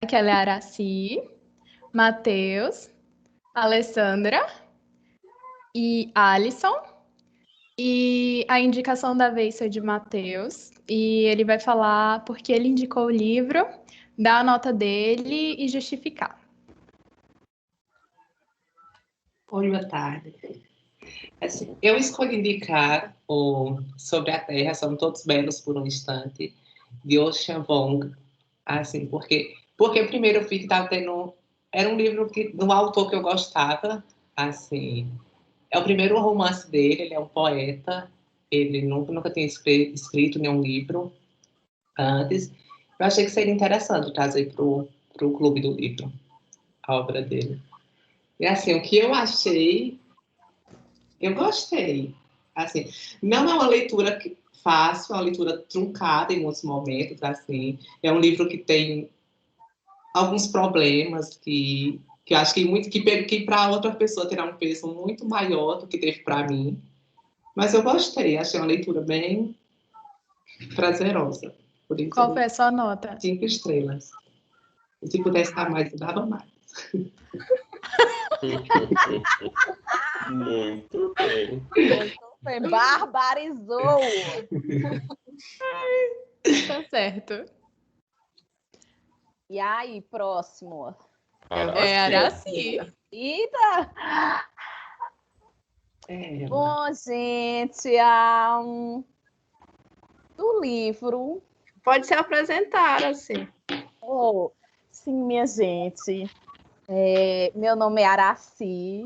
Kelly Araci, Matheus, Alessandra e Alisson. E a indicação da vez foi de Matheus. E ele vai falar porque ele indicou o livro, dar a nota dele e justificar. Oi, boa tarde. Assim, eu escolhi indicar o Sobre a Terra, São Todos Belos por um Instante, de Ocean Vuong, assim, porque primeiro eu vi que estava tendo... Era um livro de um autor que eu gostava, assim... É o primeiro romance dele, ele é um poeta, ele nunca tinha escrito nenhum livro antes. Eu achei que seria interessante trazer para o Clube do Livro a obra dele. E assim, o que eu achei, eu gostei. Assim, não é uma leitura fácil, é uma leitura truncada em muitos momentos, assim. É um livro que tem alguns problemas que eu acho que para outra pessoa terá um peso muito maior do que teve para mim. Mas eu gostei, achei uma leitura bem prazerosa. Por isso, Qual foi a sua nota? 5 estrelas. E se pudesse dar mais, eu dava mais. Muito bem. Muito bem, barbarizou. Tá certo. E aí, próximo? É Araci. Eita! Bom, gente, do livro... Pode se apresentar, assim. Oh, sim, minha gente. Meu nome é Araci.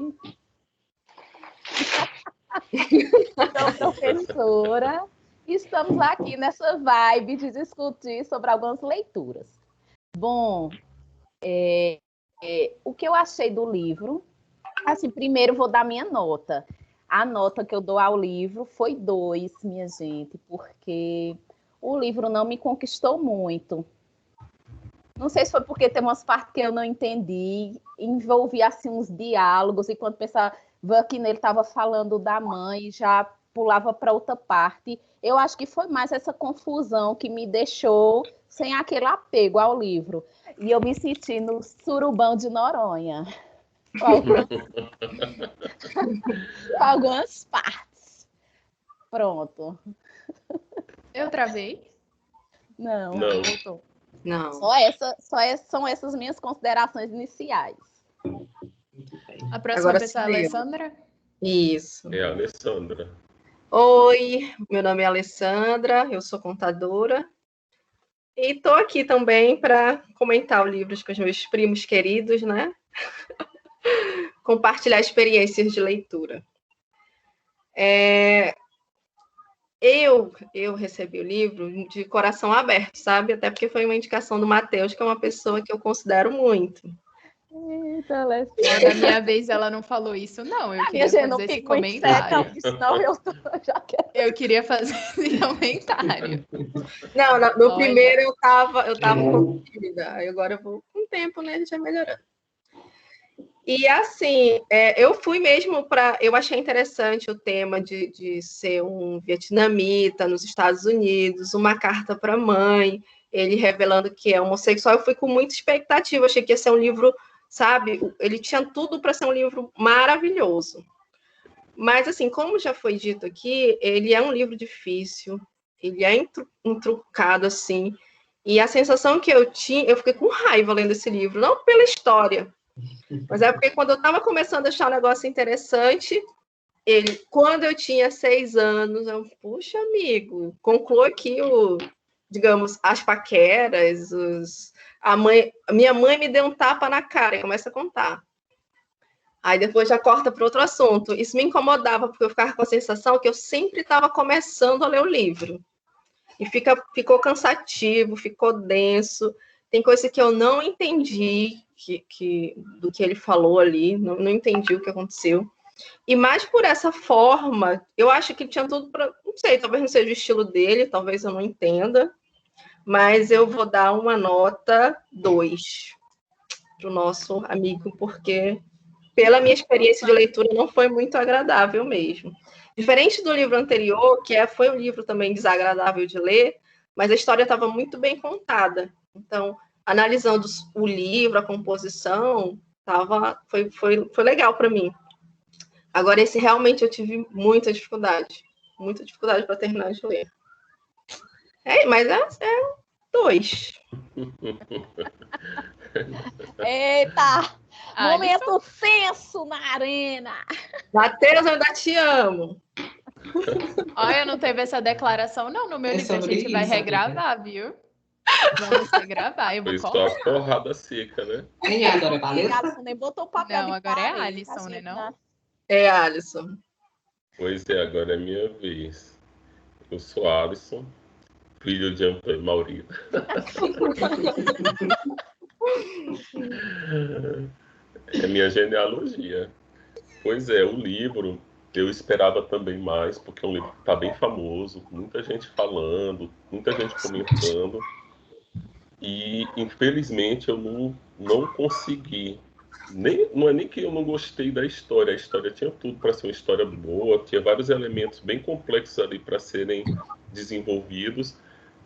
Sou professora. E estamos aqui nessa vibe de discutir sobre algumas leituras. Bom, o que eu achei do livro... Assim, primeiro vou dar minha nota. A nota que eu dou ao livro foi 2, minha gente, porque o livro não me conquistou muito. Não sei se foi porque tem umas partes que eu não entendi, envolvia assim uns diálogos, e quando pensava que ele estava falando da mãe, já pulava para outra parte. Eu acho que foi mais essa confusão que me deixou sem aquele apego ao livro. E eu me senti no Surubão de Noronha. Algumas partes. Pronto. Eu travei? Não. Voltou. Não. São essas minhas considerações iniciais. A próxima Agora pessoa é a sou eu. Alessandra? Isso. É a Alessandra. Oi, meu nome é Alessandra, eu sou contadora. E estou aqui também para comentar o livro com os meus primos queridos, né? Compartilhar experiências de leitura. Eu recebi o livro de coração aberto, sabe? Até porque foi uma indicação do Matheus, que é uma pessoa que eu considero muito. Eita, Alessandra. Da minha vez ela não falou isso, não. Eu queria fazer esse comentário. Senão eu já quero. Eu queria fazer esse comentário. Não, no Olha. primeiro eu tava um pouco tímida. Aí agora eu vou com o tempo, né? A gente vai melhorando. E assim, eu fui mesmo para... Eu achei interessante o tema de ser um vietnamita nos Estados Unidos, uma carta para a mãe, ele revelando que é homossexual. Eu fui com muita expectativa, achei que ia ser um livro, sabe? Ele tinha tudo para ser um livro maravilhoso. Mas, assim, como já foi dito aqui, ele é um livro difícil, ele é intrucado, assim, e a sensação que eu tinha... Eu fiquei com raiva lendo esse livro, não pela história, mas é porque quando eu estava começando a achar um negócio interessante, quando eu tinha 6 anos, puxa, amigo, conclua aqui digamos, as paqueras, minha mãe me deu um tapa na cara e começa a contar. Aí depois já corta para outro assunto. Isso me incomodava, porque eu ficava com a sensação que eu sempre estava começando a ler o livro. E ficou cansativo, ficou denso. Tem coisa que eu não entendi do que ele falou ali, não entendi o que aconteceu. E mais por essa forma, eu acho que tinha tudo para... Não sei, talvez não seja o estilo dele, talvez eu não entenda, mas eu vou dar uma nota 2 para o nosso amigo, porque pela minha experiência de leitura não foi muito agradável mesmo. Diferente do livro anterior, que foi um livro também desagradável de ler, mas a história estava muito bem contada. Então, analisando o livro, a composição, foi legal para mim. Agora, esse realmente eu tive muita dificuldade para terminar de ler. Mas é 2. Eita! Alisson? Momento senso na arena! Matheus, eu ainda te amo. Olha, não teve essa declaração, não. No meu É livro a sobre gente vai isso, regravar, viu? Vamos regravar. Eu vou Foi só colocar. a porrada seca, né? Quem é agora? É Valesca? Alisson nem botou o papel Não, de agora é parede, Alisson, né, gente, não? É, Alisson. Pois é, agora é minha vez. Eu sou Alisson, filho de Antônio Maurito. É minha genealogia. Pois é, o livro eu esperava também mais, porque é um livro que está bem famoso, muita gente falando, muita gente comentando. E infelizmente eu não consegui. Não é nem que eu não gostei da história, a história tinha tudo para ser uma história boa, tinha vários elementos bem complexos ali para serem desenvolvidos,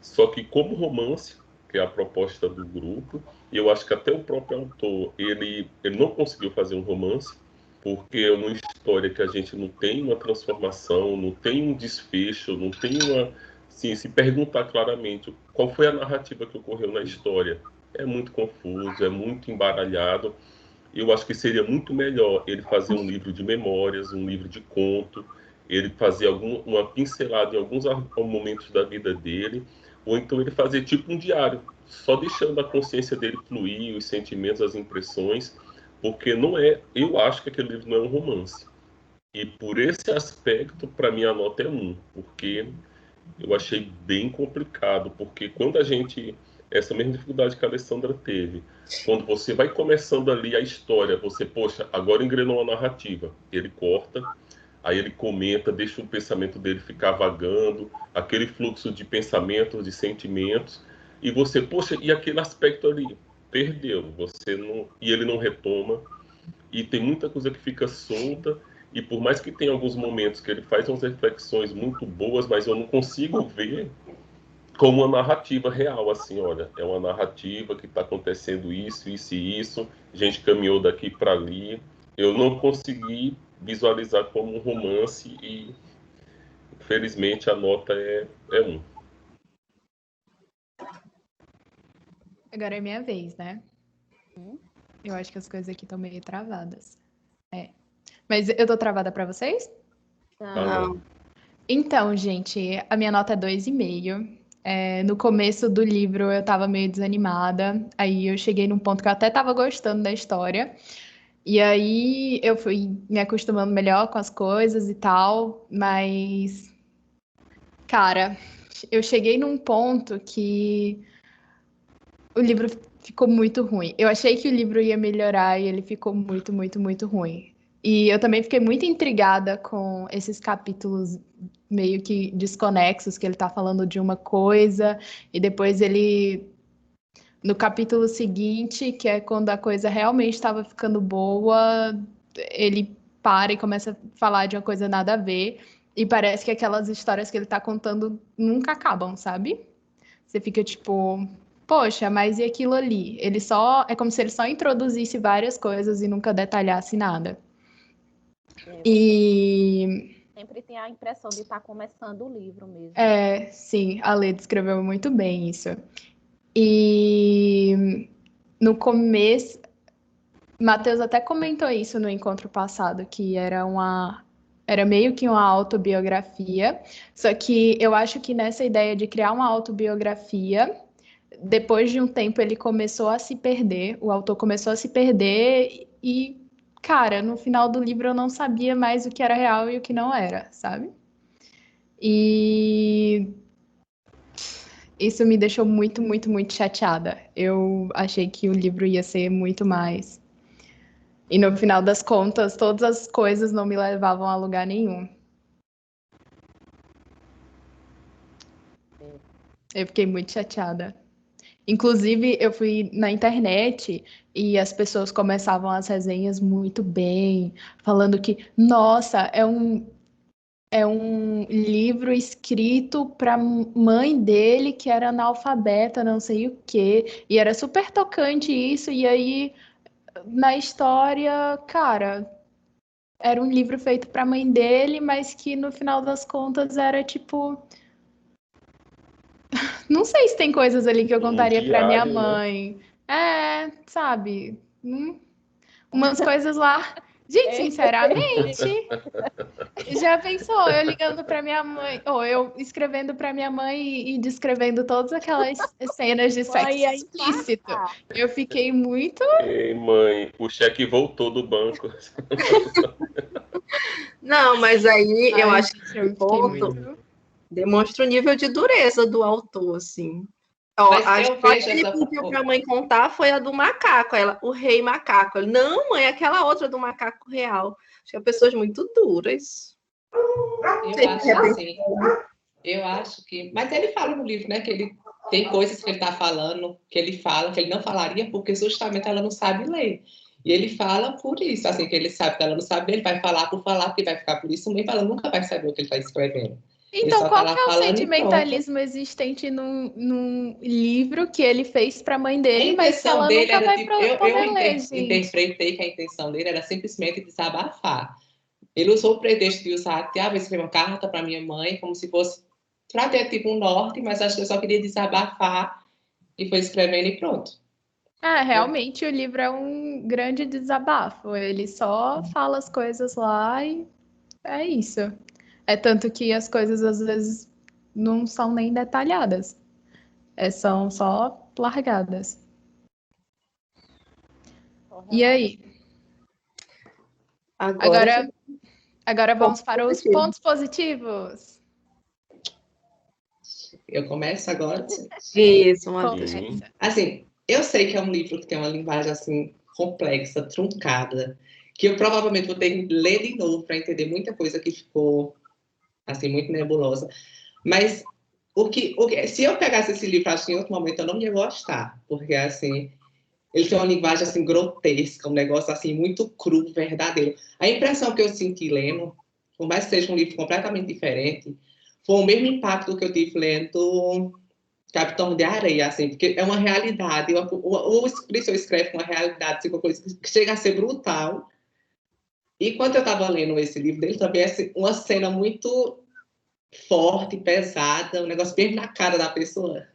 só que como romance, que é a proposta do grupo, e eu acho que até o próprio autor, ele não conseguiu fazer um romance, porque é uma história que a gente não tem uma transformação, não tem um desfecho, não tem uma. Sim, se perguntar claramente qual foi a narrativa que ocorreu na história, é muito confuso, é muito embaralhado. Eu acho que seria muito melhor ele fazer um livro de memórias, um livro de conto, ele fazer uma pincelada em alguns momentos da vida dele, ou então ele fazer tipo um diário, só deixando a consciência dele fluir, os sentimentos, as impressões, porque não é, eu acho que aquele livro não é um romance. E por esse aspecto, para mim a nota é 1, porque eu achei bem complicado, porque quando a gente, essa mesma dificuldade que a Alessandra teve, quando você vai começando ali a história, você, poxa, agora engrenou a narrativa, ele corta, aí ele comenta, deixa o pensamento dele ficar vagando, aquele fluxo de pensamentos, de sentimentos, e você, poxa, e aquele aspecto ali, perdeu, você não, e ele não retoma, e tem muita coisa que fica solta, e por mais que tenha alguns momentos que ele faz umas reflexões muito boas, mas eu não consigo ver como uma narrativa real, assim, olha, é uma narrativa que está acontecendo isso, isso e isso, a gente caminhou daqui para ali, eu não consegui visualizar como um romance e, infelizmente, a nota é 1. Agora é minha vez, né? Eu acho que as coisas aqui estão meio travadas. Mas eu tô travada para vocês? Não. Então, gente, a minha nota é 2,5. No começo do livro eu tava meio desanimada, aí eu cheguei num ponto que eu até tava gostando da história, e aí eu fui me acostumando melhor com as coisas e tal, mas, cara, eu cheguei num ponto que o livro ficou muito ruim. Eu achei que o livro ia melhorar e ele ficou muito, muito, muito ruim. E eu também fiquei muito intrigada com esses capítulos meio que desconexos, que ele tá falando de uma coisa e depois ele, no capítulo seguinte, que é quando a coisa realmente estava ficando boa, ele para e começa a falar de uma coisa nada a ver. E parece que aquelas histórias que ele tá contando nunca acabam, sabe? Você fica tipo, poxa, mas e aquilo ali? Ele só, é como se ele só introduzisse várias coisas e nunca detalhasse nada. E Sempre tem a impressão de estar começando o livro mesmo. sim, a Lê descreveu muito bem isso. E no começo, Matheus até comentou isso no encontro passado, que era meio que uma autobiografia, só que eu acho que nessa ideia de criar uma autobiografia, depois de um tempo ele começou a se perder, o autor começou a se perder e, cara, no final do livro eu não sabia mais o que era real e o que não era, sabe? E isso me deixou muito, muito, muito chateada. Eu achei que o livro ia ser muito mais. E no final das contas, todas as coisas não me levavam a lugar nenhum. Eu fiquei muito chateada. Inclusive, eu fui na internet e as pessoas começavam as resenhas muito bem, falando que, nossa, É um livro escrito para mãe dele, que era analfabeta, não sei o quê. E era super tocante isso. E aí, na história, cara, era um livro feito para mãe dele, mas que no final das contas era tipo. Não sei se tem coisas ali que eu Um contaria para minha diário, né? mãe. É, sabe? Umas coisas lá. Gente, sinceramente. Já pensou eu ligando para minha mãe, ou eu escrevendo para minha mãe e descrevendo todas aquelas cenas de sexo Mãe, ia explícito? infartar. Eu fiquei muito. Ei, mãe, o cheque voltou do banco. Não, mas aí eu Ai, acho que gente, eu esse fiquei ponto muito. demonstra o nível de dureza do autor, assim. Ó, Mas a eu história vejo que ele essa. pediu para a mãe contar foi a do macaco, ela, o rei macaco. Ele, não, mãe, aquela outra do macaco real. Acho que é pessoas muito duras. Eu acho assim. Eu acho que. Mas ele fala no livro, né? Que ele tem coisas que ele está falando, que ele fala, que ele não falaria, porque justamente ela não sabe ler. E ele fala por isso, assim, que ele sabe que ela não sabe ler, ele vai falar por falar, porque vai ficar por isso mesmo, ela nunca vai saber o que ele está escrevendo. Ele Então, só está qual que lá é o falando e pronto. sentimentalismo existente num livro que ele fez para a mãe A dele, mas que intenção ela dele nunca era vai tipo, eu poder ler, gente? interpretei que a intenção dele era simplesmente desabafar. Ele usou o pretexto de usar, vou escrever uma carta para minha mãe, como se fosse para ter tipo um norte, mas acho que eu só queria desabafar e foi escrevendo e pronto. Realmente o livro é um grande desabafo. Ele só fala as coisas lá e é isso. É tanto que as coisas às vezes não são nem detalhadas, são só largadas. E aí? Agora Agora vamos ponto para os positivo. pontos positivos. Eu começo agora. Isso, uma Começa. Assim, eu sei que é um livro que tem uma linguagem assim complexa, truncada, que eu provavelmente vou ter que ler de novo para entender muita coisa que ficou assim muito nebulosa. Mas se eu pegasse esse livro, acho que em outro momento eu não ia gostar, porque assim ele tem uma linguagem assim grotesca, um negócio assim muito cru, verdadeiro. A impressão que eu senti lendo, por mais que seja um livro completamente diferente, foi o mesmo impacto que eu tive lendo Capitão de Areia, assim, porque é uma realidade. O escritor escreve uma realidade, assim, uma coisa que chega a ser brutal. E quando eu estava lendo esse livro dele, também é assim, uma cena muito forte, pesada, um negócio bem na cara da pessoa.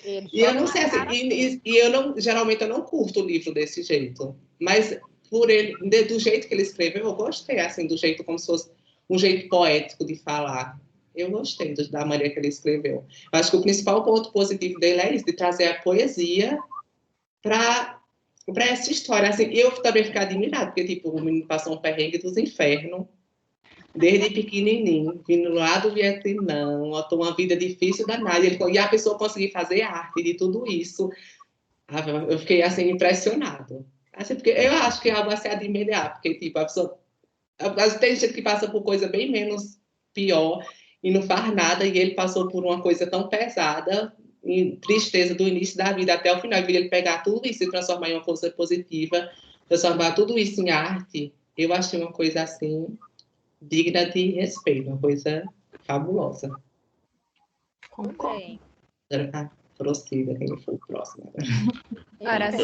Ele E eu joga não na sei assim, cara. e eu não, geralmente eu não curto o livro desse jeito, mas por ele, do jeito que ele escreveu, eu gostei, assim, do jeito como se fosse um jeito poético de falar. Eu gostei da maneira que ele escreveu. Eu acho que o principal ponto positivo dele é isso, de trazer a poesia para essa história. Assim, eu também fiquei admirada, porque tipo, o menino passou um perrengue dos infernos, desde pequenininho, vindo lá do Vietnã, uma vida difícil danada, e a pessoa conseguir fazer arte de tudo isso. Eu fiquei assim impressionado. Assim, porque eu acho que é algo a se admirar, porque tipo, a pessoa tem gente que passa por coisa bem menos pior e não faz nada, e ele passou por uma coisa tão pesada, em tristeza do início da vida até o final, e ele pegar tudo isso e transformar em uma coisa positiva, transformar tudo isso em arte, eu achei uma coisa assim digna de respeito, uma coisa fabulosa. Bem. Agora tá, prossiga, quem foi o próximo. Araci.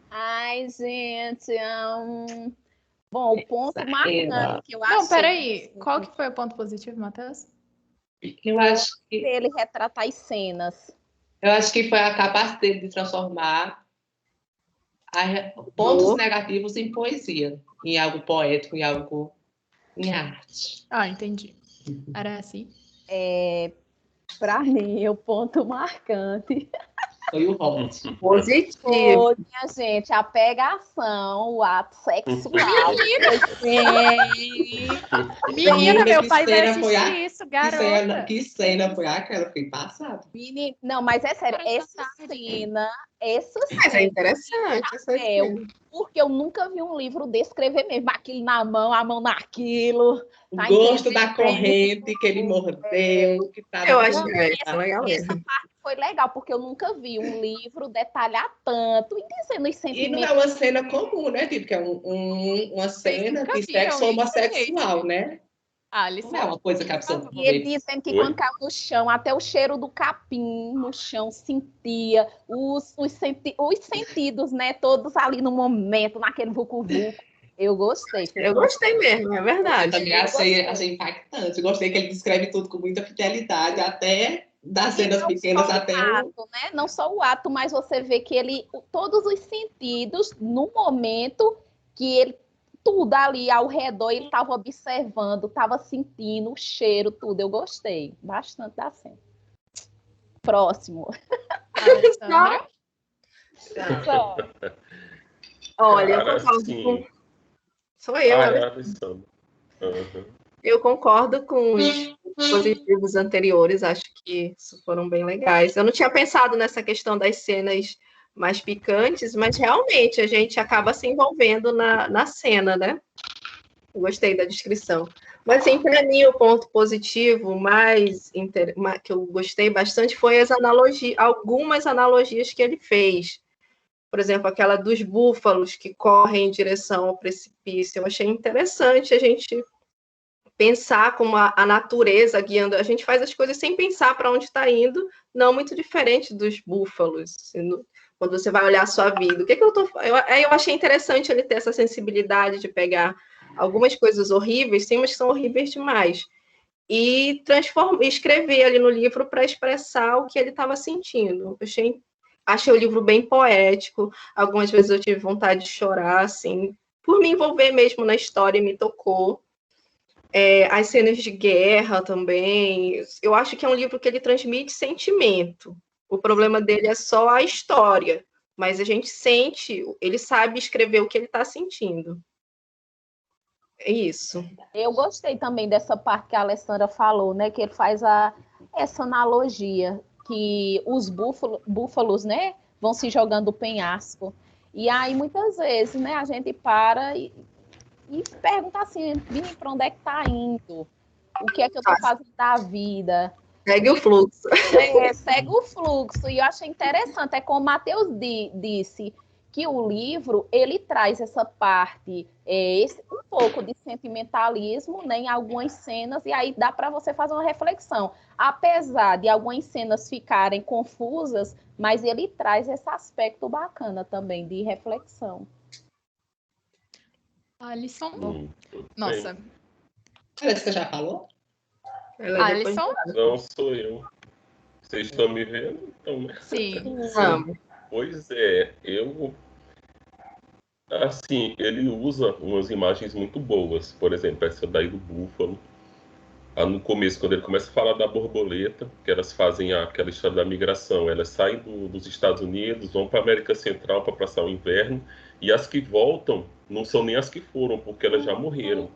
Ai, gente. Bom, o ponto marcante que eu Não, achei peraí. Qual que foi o ponto positivo, Matheus? Eu acho que dele retratar as cenas. foi a capacidade de transformar pontos negativos em poesia, em algo poético, em algo em arte. Ah, entendi. Araci. Para mim, o ponto marcante Foi o Hobbit. Positivo. foi, minha gente, a pegação, o ato sexual. Menina, Gente, meu que pai vai cena foi assistir isso, garota. Que cena foi aquela? Fiquei passada. Menino, não, mas é sério, essa cena Mas é interessante essa cena. porque eu nunca vi um livro descrever mesmo aquilo na mão, a mão naquilo. O Tá gosto entendendo? da corrente que ele mordeu, que tava Eu acho com legal mesmo. Essa parte foi legal, porque eu nunca vi um livro detalhar tanto e dizendo os E sentimentos. não é uma cena comum, né, tipo, que é uma cena nunca de viram sexo isso, homossexual, né? Alisson, Não é uma coisa que a pessoa E ele vê. dizendo que Oi? quando caiu no chão, até o cheiro do capim no chão sentia, os sentidos, né? Todos ali no momento, naquele vucu-vucu. Eu gostei. Eu gostei mesmo, é Eu verdade. também achei impactante. Gostei que ele descreve tudo com muita fidelidade, até das cenas Não pequenas só o até o... ato, né? Não só o ato, mas você vê que ele, todos os sentidos, no momento que ele, tudo ali ao redor, ele estava observando, estava sentindo o cheiro, tudo. Eu gostei bastante da cena. Próximo. Alessandra. Só. Olha, eu Cara, concordo assim. com... Sou eu, Ah, ela... é a Alessandra. Aham. Eu concordo com os positivos anteriores, acho que isso foram bem legais. Eu não tinha pensado nessa questão das cenas mais picantes, mas realmente a gente acaba se envolvendo na cena, né? Eu gostei da descrição. Mas, assim, para mim, o ponto positivo que eu gostei bastante foi algumas analogias que ele fez. Por exemplo, aquela dos búfalos que correm em direção ao precipício. Eu achei interessante a gente pensar como a natureza guiando. A gente faz as coisas sem pensar para onde está indo, não muito diferente dos búfalos. Quando você vai olhar a sua vida, o que eu tô. Eu achei interessante ele ter essa sensibilidade de pegar algumas coisas horríveis, sim, mas que são horríveis demais, e escrever ali no livro para expressar o que ele estava sentindo. Achei o livro bem poético. Algumas vezes eu tive vontade de chorar, assim, por me envolver mesmo na história, me tocou. As cenas de guerra também. Eu acho que é um livro que ele transmite sentimento. O problema dele é só a história, mas a gente sente, ele sabe escrever o que ele está sentindo. É isso. Eu gostei também dessa parte que a Alessandra falou, né? Que ele faz essa analogia, que os búfalos, né, vão se jogando do penhasco. E aí, muitas vezes, né, a gente para e pergunta assim, para onde é que está indo? O que é que eu estou fazendo da vida? Segue o fluxo. Segue o fluxo. E eu achei interessante, é como o Matheus disse, que o livro, ele traz essa parte, um pouco de sentimentalismo, né, em algumas cenas, e aí dá para você fazer uma reflexão. Apesar de algumas cenas ficarem confusas, mas ele traz esse aspecto bacana também, de reflexão. Alisson. Nossa. Parece que você já falou? Alisson? Não sou eu. Vocês estão me vendo? Então, né? Sim. Pois é, assim, ele usa umas imagens muito boas. Por exemplo, essa daí do búfalo. No começo, quando ele começa a falar da borboleta, que elas fazem aquela história da migração, elas saem dos Estados Unidos, vão para a América Central para passar o inverno, e as que voltam não são nem as que foram, porque elas já morreram.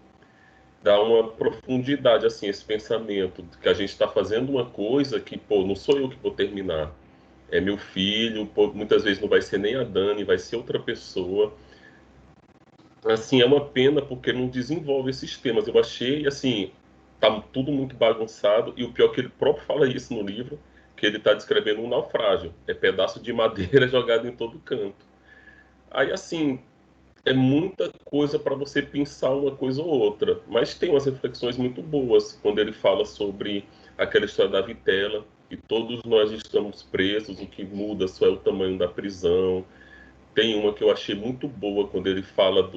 Dá uma profundidade, assim, esse pensamento, de que a gente está fazendo uma coisa que, pô, não sou eu que vou terminar, é meu filho, pô, muitas vezes não vai ser nem a Dani, vai ser outra pessoa. Assim, é uma pena porque não desenvolve esses temas. Eu achei, assim, tá tudo muito bagunçado, e o pior é que ele próprio fala isso no livro, que ele está descrevendo um naufrágio. É pedaço de madeira jogado em todo canto. Aí, assim, é muita coisa para você pensar uma coisa ou outra, mas tem umas reflexões muito boas quando ele fala sobre aquela história da vitela, que todos nós estamos presos, o que muda só é o tamanho da prisão. Tem uma que eu achei muito boa quando ele fala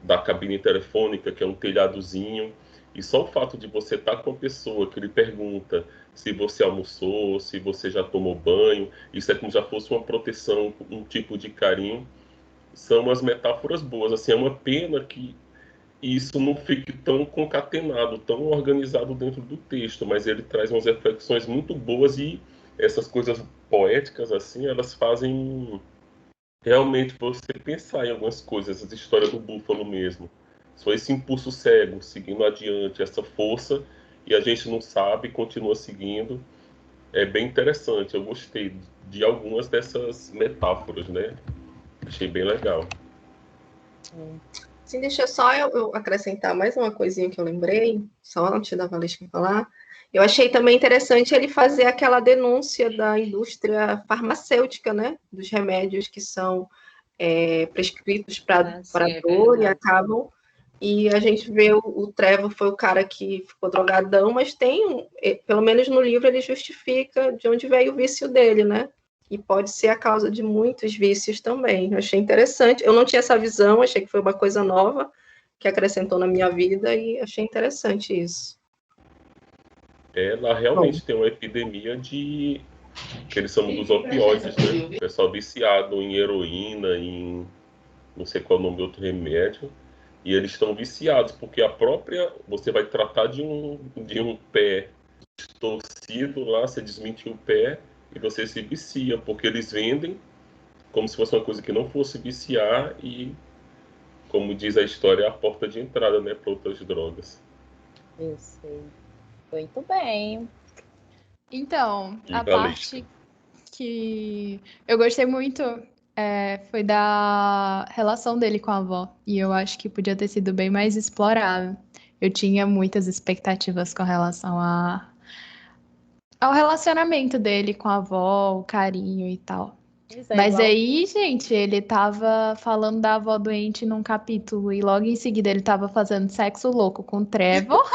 da cabine telefônica, que é um telhadozinho, e só o fato de você estar com a pessoa que lhe pergunta se você almoçou, se você já tomou banho, isso é como já fosse uma proteção, um tipo de carinho. São umas metáforas boas. Assim, é uma pena que isso não fique tão concatenado, tão organizado dentro do texto, mas ele traz umas reflexões muito boas, e essas coisas poéticas, assim, elas fazem realmente você pensar em algumas coisas, essa história do búfalo mesmo. Só esse impulso cego, seguindo adiante, essa força, e a gente não sabe, continua seguindo. É bem interessante, eu gostei de algumas dessas metáforas, né? Achei bem legal. Sim, deixa só eu acrescentar mais uma coisinha que eu lembrei, só antes da Valesca falar. Eu achei também interessante ele fazer aquela denúncia da indústria farmacêutica, né? Dos remédios que são prescritos para dor e acabam. E a gente vê o Trevor foi o cara que ficou drogadão, mas pelo menos no livro, ele justifica de onde veio o vício dele, né? E pode ser a causa de muitos vícios também. Eu achei interessante. Eu não tinha essa visão, achei que foi uma coisa nova que acrescentou na minha vida e achei interessante isso. Ela realmente tem uma epidemia que eles chamam dos opioides, né? O pessoal viciado em heroína, em não sei qual é o nome do outro remédio, e eles estão viciados, porque você vai tratar de um pé torcido lá, você desmentiu o pé e você se vicia, porque eles vendem como se fosse uma coisa que não fosse viciar e, como diz a história, é a porta de entrada, né, para outras drogas. Eu sei. Muito bem. Então, a parte que eu gostei muito foi da relação dele com a avó. E eu acho que podia ter sido bem mais explorado. Eu tinha muitas expectativas com relação ao relacionamento dele com a avó, o carinho e tal. Mas aí, gente, ele tava falando da avó doente num capítulo e logo em seguida ele tava fazendo sexo louco com o Trevor.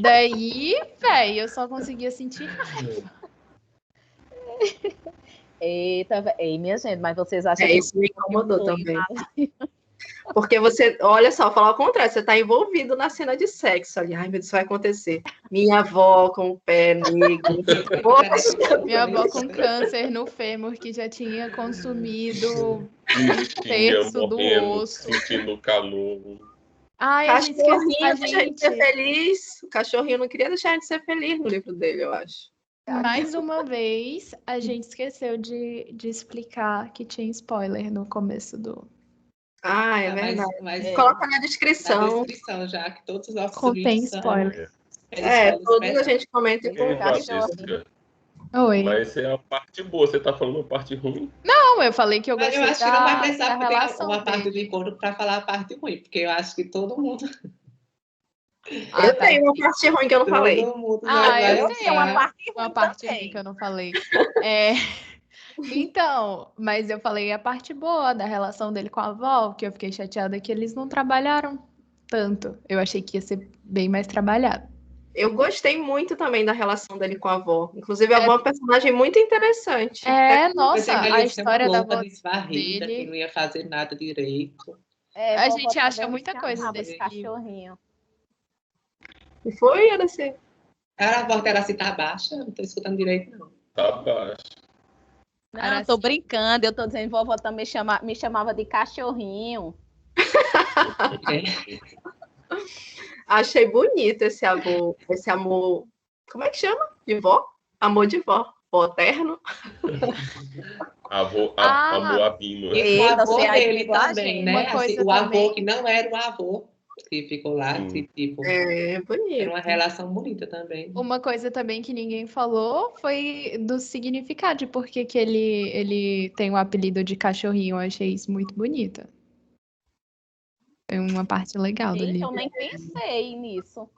Daí, velho, eu só conseguia sentir raiva. Eita, minha gente, mas vocês acham que isso me incomodou também. Porque você, olha só, falar o contrário, você está envolvido na cena de sexo ali. Ai, meu Deus, isso vai acontecer. Minha avó com o pé negro. Minha avó com câncer no fêmur, que já tinha consumido um terço do osso. Sentindo calor. Ai, cachorrinho deixa a gente ser feliz. O cachorrinho não queria deixar a gente ser feliz no livro dele, eu acho. Mais uma vez, a gente esqueceu de explicar que tinha spoiler no começo do... Ah, é verdade. Mas coloca na descrição. Na descrição já, que todos os nossos contém spoiler. Todos a gente comenta com cachorro. Oi. Mas é a parte boa, você tá falando a parte ruim? Não, eu falei que eu gostei eu acho que não vai precisar ter uma parte do encontro para falar a parte ruim, porque eu acho que todo mundo... eu tenho uma parte ruim que eu não falei. Eu tenho uma parte ruim que eu não falei. Então, mas eu falei a parte boa da relação dele com a avó, que eu fiquei chateada que eles não trabalharam tanto. Eu achei que ia ser bem mais trabalhado. Eu gostei muito também da relação dele com a avó. Inclusive, a avó é um personagem muito interessante. Nossa, a história da avó dele... que não ia fazer nada direito. A gente acha muita coisa desse cachorrinho. E foi, Araci? A voz dela assim, tá baixa? Não tô escutando direito, não. Tá baixa. Não, tô brincando. Eu tô dizendo, vovó também me chamava de cachorrinho. Achei bonito esse amor. Como é que chama? De vó? Amor de vó. Vó terno. Amor abino. E o avô dele também, né? Assim, o avô que não era o avô. Que ficou lá, tipo... bonito. Era uma relação bonita também. Uma coisa também que ninguém falou foi do significado, de por que ele tem o apelido de cachorrinho. Eu achei isso muito bonito. É uma parte legal do livro. Eu nem pensei nisso.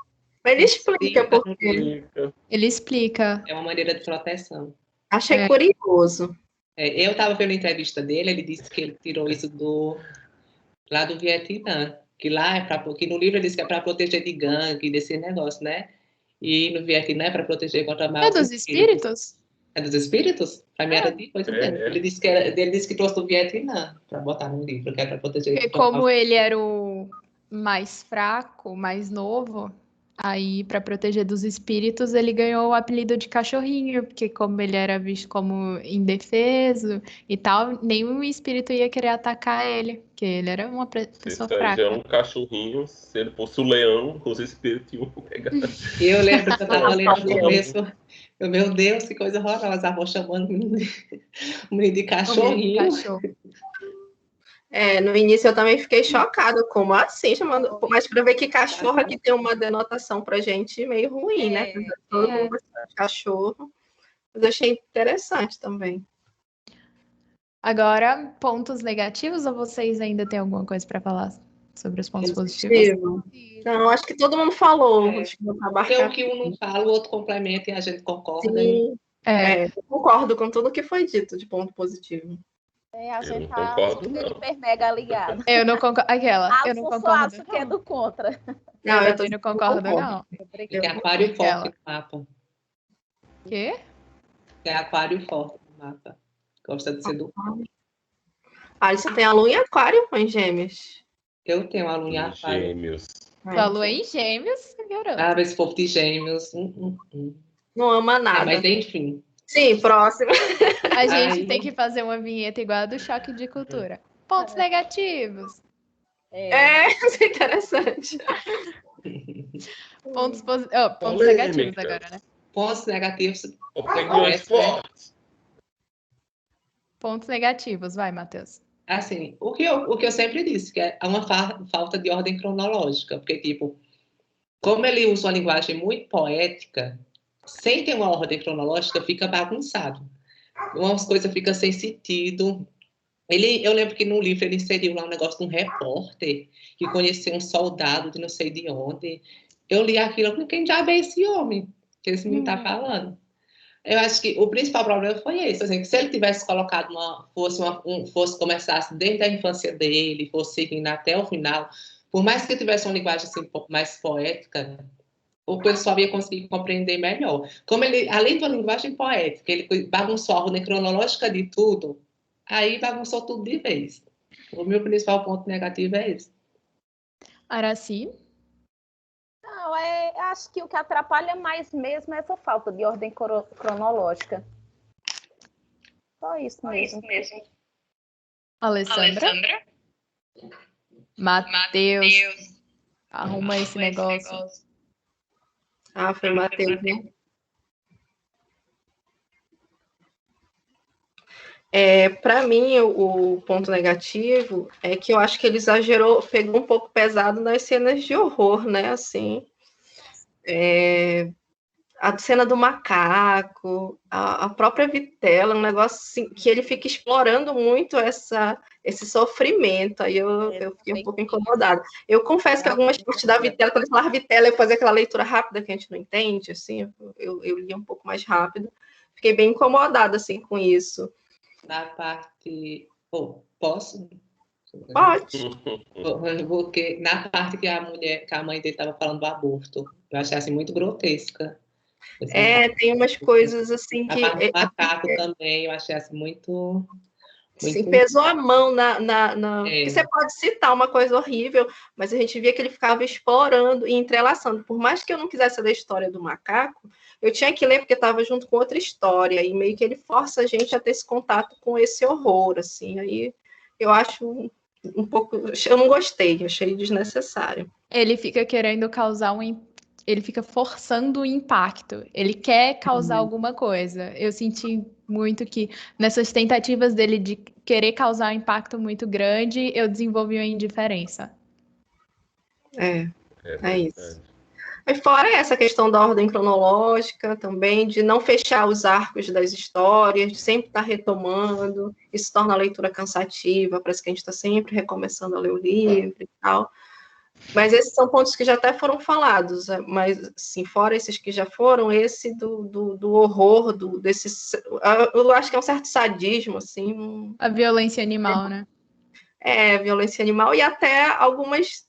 Mas ele explica por quê. Ele explica. É uma maneira de proteção. Achei curioso. Eu estava vendo a entrevista dele, ele disse que ele tirou isso lá do Vietnã. Que lá que no livro ele diz que é para proteger de gangue, desse negócio, né? E no Vietnã é para proteger contra maus dos espíritos? É dos espíritos? Para mim era de coisa dele. Ele disse que trouxe do Vietnã para botar no livro, que é para proteger. Porque como ele era o mais fraco, mais novo, aí para proteger dos espíritos ele ganhou o apelido de cachorrinho, porque como ele era visto como indefeso e tal, nenhum espírito ia querer atacar ele, porque ele era uma pessoa fraca. Já é um cachorrinho, se ele fosse o leão, os espíritos iam pegar. Eu lembro que eu estava lendo no começo, meu Deus, que coisa horrorosa, a avó chamando o menino de cachorrinho. No início eu também fiquei chocada, como assim, chamando, mas para ver que cachorro aqui tem uma denotação pra gente meio ruim, né? Todo mundo gosta de cachorro, mas eu achei interessante também. Agora, pontos negativos ou vocês ainda têm alguma coisa para falar? sobre os pontos positivos? Não, acho que todo mundo falou. Acho que Porque o que um não fala, o outro complementa e a gente concorda. Sim. Eu concordo com tudo que foi dito de ponto positivo. A Eu gente não tá concordo, super, não. hiper, mega ligado. Eu não concordo. Aquela, eu não Só concordo. acho que é do contra. Não, Eu também não concordo, não. Tem aquário forte no mapa. Quê? Tem aquário forte no mapa. Gosta de ser do... Você tem a lua em aquário, em gêmeos. Eu tenho a lua em aquário. Gêmeos. Sua lua em gêmeos, garoto. Esse povo de gêmeos. Não ama nada. Mas enfim. Sim, próximo. A gente tem que fazer uma vinheta igual a do Choque de Cultura. Pontos negativos. Isso é interessante. Pontos Polêmica. negativos agora, né? Pontos negativos. Opiniões fortes. Pontos negativos, vai, Matheus. Assim, o que eu sempre disse, que é uma falta de ordem cronológica. Porque, tipo, como ele usa uma linguagem muito poética, sem ter uma ordem cronológica, fica bagunçado. Umas coisas ficam sem sentido. Eu lembro que no livro ele inseriu lá um negócio de um repórter que conheceu um soldado de não sei de onde. Eu li aquilo, com quem diabo é esse homem que esse menino está falando? Eu acho que o principal problema foi esse, assim, que se ele tivesse colocado começasse desde a infância dele, fosse seguindo até o final, por mais que tivesse uma linguagem assim, um pouco mais poética, o pessoal ia conseguir compreender melhor. Como ele, além de uma linguagem poética, ele bagunçou a ordem cronológica de tudo, aí bagunçou tudo de vez. O meu principal ponto negativo é esse. Araci? Não, acho que o que atrapalha mais mesmo é essa falta de ordem cronológica. Só isso mesmo. Alessandra? Matheus. Arruma esse negócio. Foi Matheus, né? Para mim, o ponto negativo é que eu acho que ele exagerou, pegou um pouco pesado nas cenas de horror, né? Assim, a cena do macaco, a própria vitela, um negócio assim, que ele fica explorando muito esse sofrimento. Aí eu fiquei um pouco incomodada. Eu confesso que algumas partes da vitela, quando eu falava vitela, eu fazia aquela leitura rápida que a gente não entende, assim, eu lia um pouco mais rápido. Fiquei bem incomodada, assim, com isso. Na parte... posso? Pode. Porque na parte que a mãe dele estava falando do aborto, eu achei assim muito grotesca. Tem umas coisas assim que... A parte do macaco também, eu achei assim muito... Sim, pesou a mão Porque você pode citar uma coisa horrível, mas a gente via que ele ficava explorando e entrelaçando. Por mais que eu não quisesse ler a história do macaco, eu tinha que ler porque estava junto com outra história, e meio que ele força a gente a ter esse contato com esse horror, assim. Aí eu acho um pouco... Eu não gostei, achei desnecessário. Ele fica querendo causar ele fica forçando o impacto. Ele quer causar alguma coisa. Eu senti muito que nessas tentativas dele de querer causar um impacto muito grande, eu desenvolvi uma indiferença. É isso. E fora essa questão da ordem cronológica também, de não fechar os arcos das histórias, de sempre estar retomando, isso torna a leitura cansativa, parece que a gente está sempre recomeçando a ler o livro e tal. Mas esses são pontos que já até foram falados, mas, assim, fora esses que já foram, esse do horror, eu acho que é um certo sadismo, assim. A violência animal, né? Violência animal, e até algumas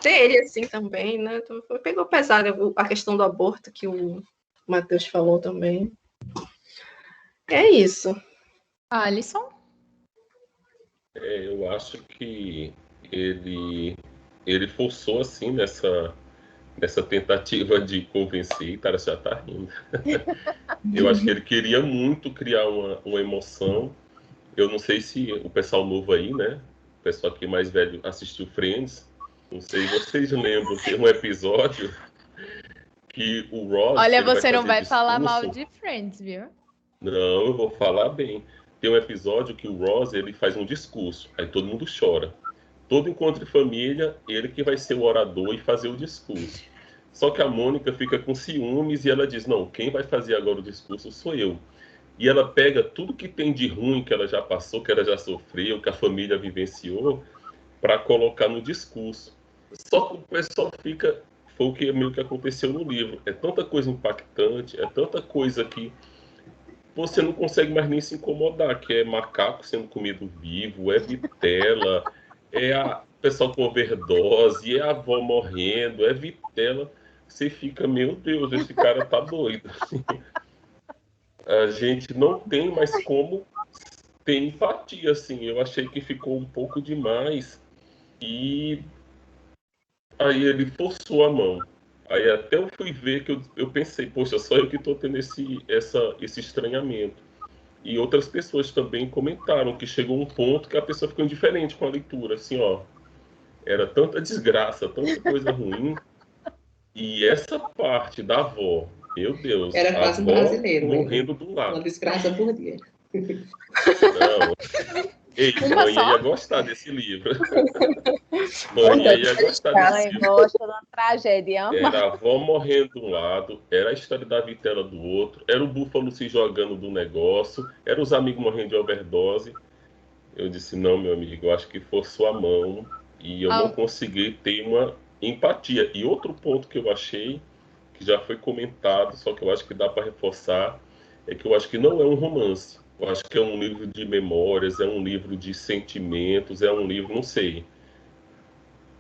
dele, assim, também, né? Então, pegou pesado a questão do aborto, que o Matheus falou também. É isso. Alisson? Eu acho que ele forçou, assim, nessa tentativa de convencer, e Tara já tá rindo. Eu acho que ele queria muito criar uma emoção. Eu não sei se o pessoal novo aí, né? O pessoal aqui mais velho assistiu Friends. Não sei, vocês lembram, tem um episódio que o Ross... Olha, você não vai falar mal de Friends, viu? Não, eu vou falar bem. Tem um episódio que o Ross, ele faz um discurso, aí todo mundo chora. Todo encontro de família, ele que vai ser o orador e fazer o discurso. Só que a Mônica fica com ciúmes e ela diz, não, quem vai fazer agora o discurso sou eu. E ela pega tudo que tem de ruim que ela já passou, que ela já sofreu, que a família vivenciou, para colocar no discurso. Só que o pessoal fica... Foi o que meio que aconteceu no livro. É tanta coisa impactante, é tanta coisa que você não consegue mais nem se incomodar, que é macaco sendo comido vivo, é vitela, é a pessoal com overdose, é a avó morrendo, é vitela. Você fica, meu Deus, esse cara tá doido. A gente não tem mais como ter empatia, assim. Eu achei que ficou um pouco demais e aí ele forçou a mão. Aí até eu fui ver que eu pensei, poxa, só eu que estou tendo esse estranhamento. E outras pessoas também comentaram que chegou um ponto que a pessoa ficou indiferente com a leitura. Assim, ó, era tanta desgraça, tanta coisa ruim. E essa parte da avó, meu Deus, Era a quase um avó brasileiro, morrendo do uma lado. desgraça por dia. Não. Ei, Uma mãe só? ia gostar desse livro. Mãe ia gostar desse Ela livro. gosta da tragédia, ama. Era a avó morrendo de um lado, era a história da vitela do outro, era o búfalo se jogando do negócio, era os amigos morrendo de overdose. Eu disse, não, meu amigo, eu acho que forçou a mão e eu não Ah, consegui ter uma empatia. E outro ponto que eu achei, que já foi comentado, só que eu acho que dá para reforçar, é que eu acho que não é um romance. Eu acho que é um livro de memórias, é um livro de sentimentos, é um livro, não sei.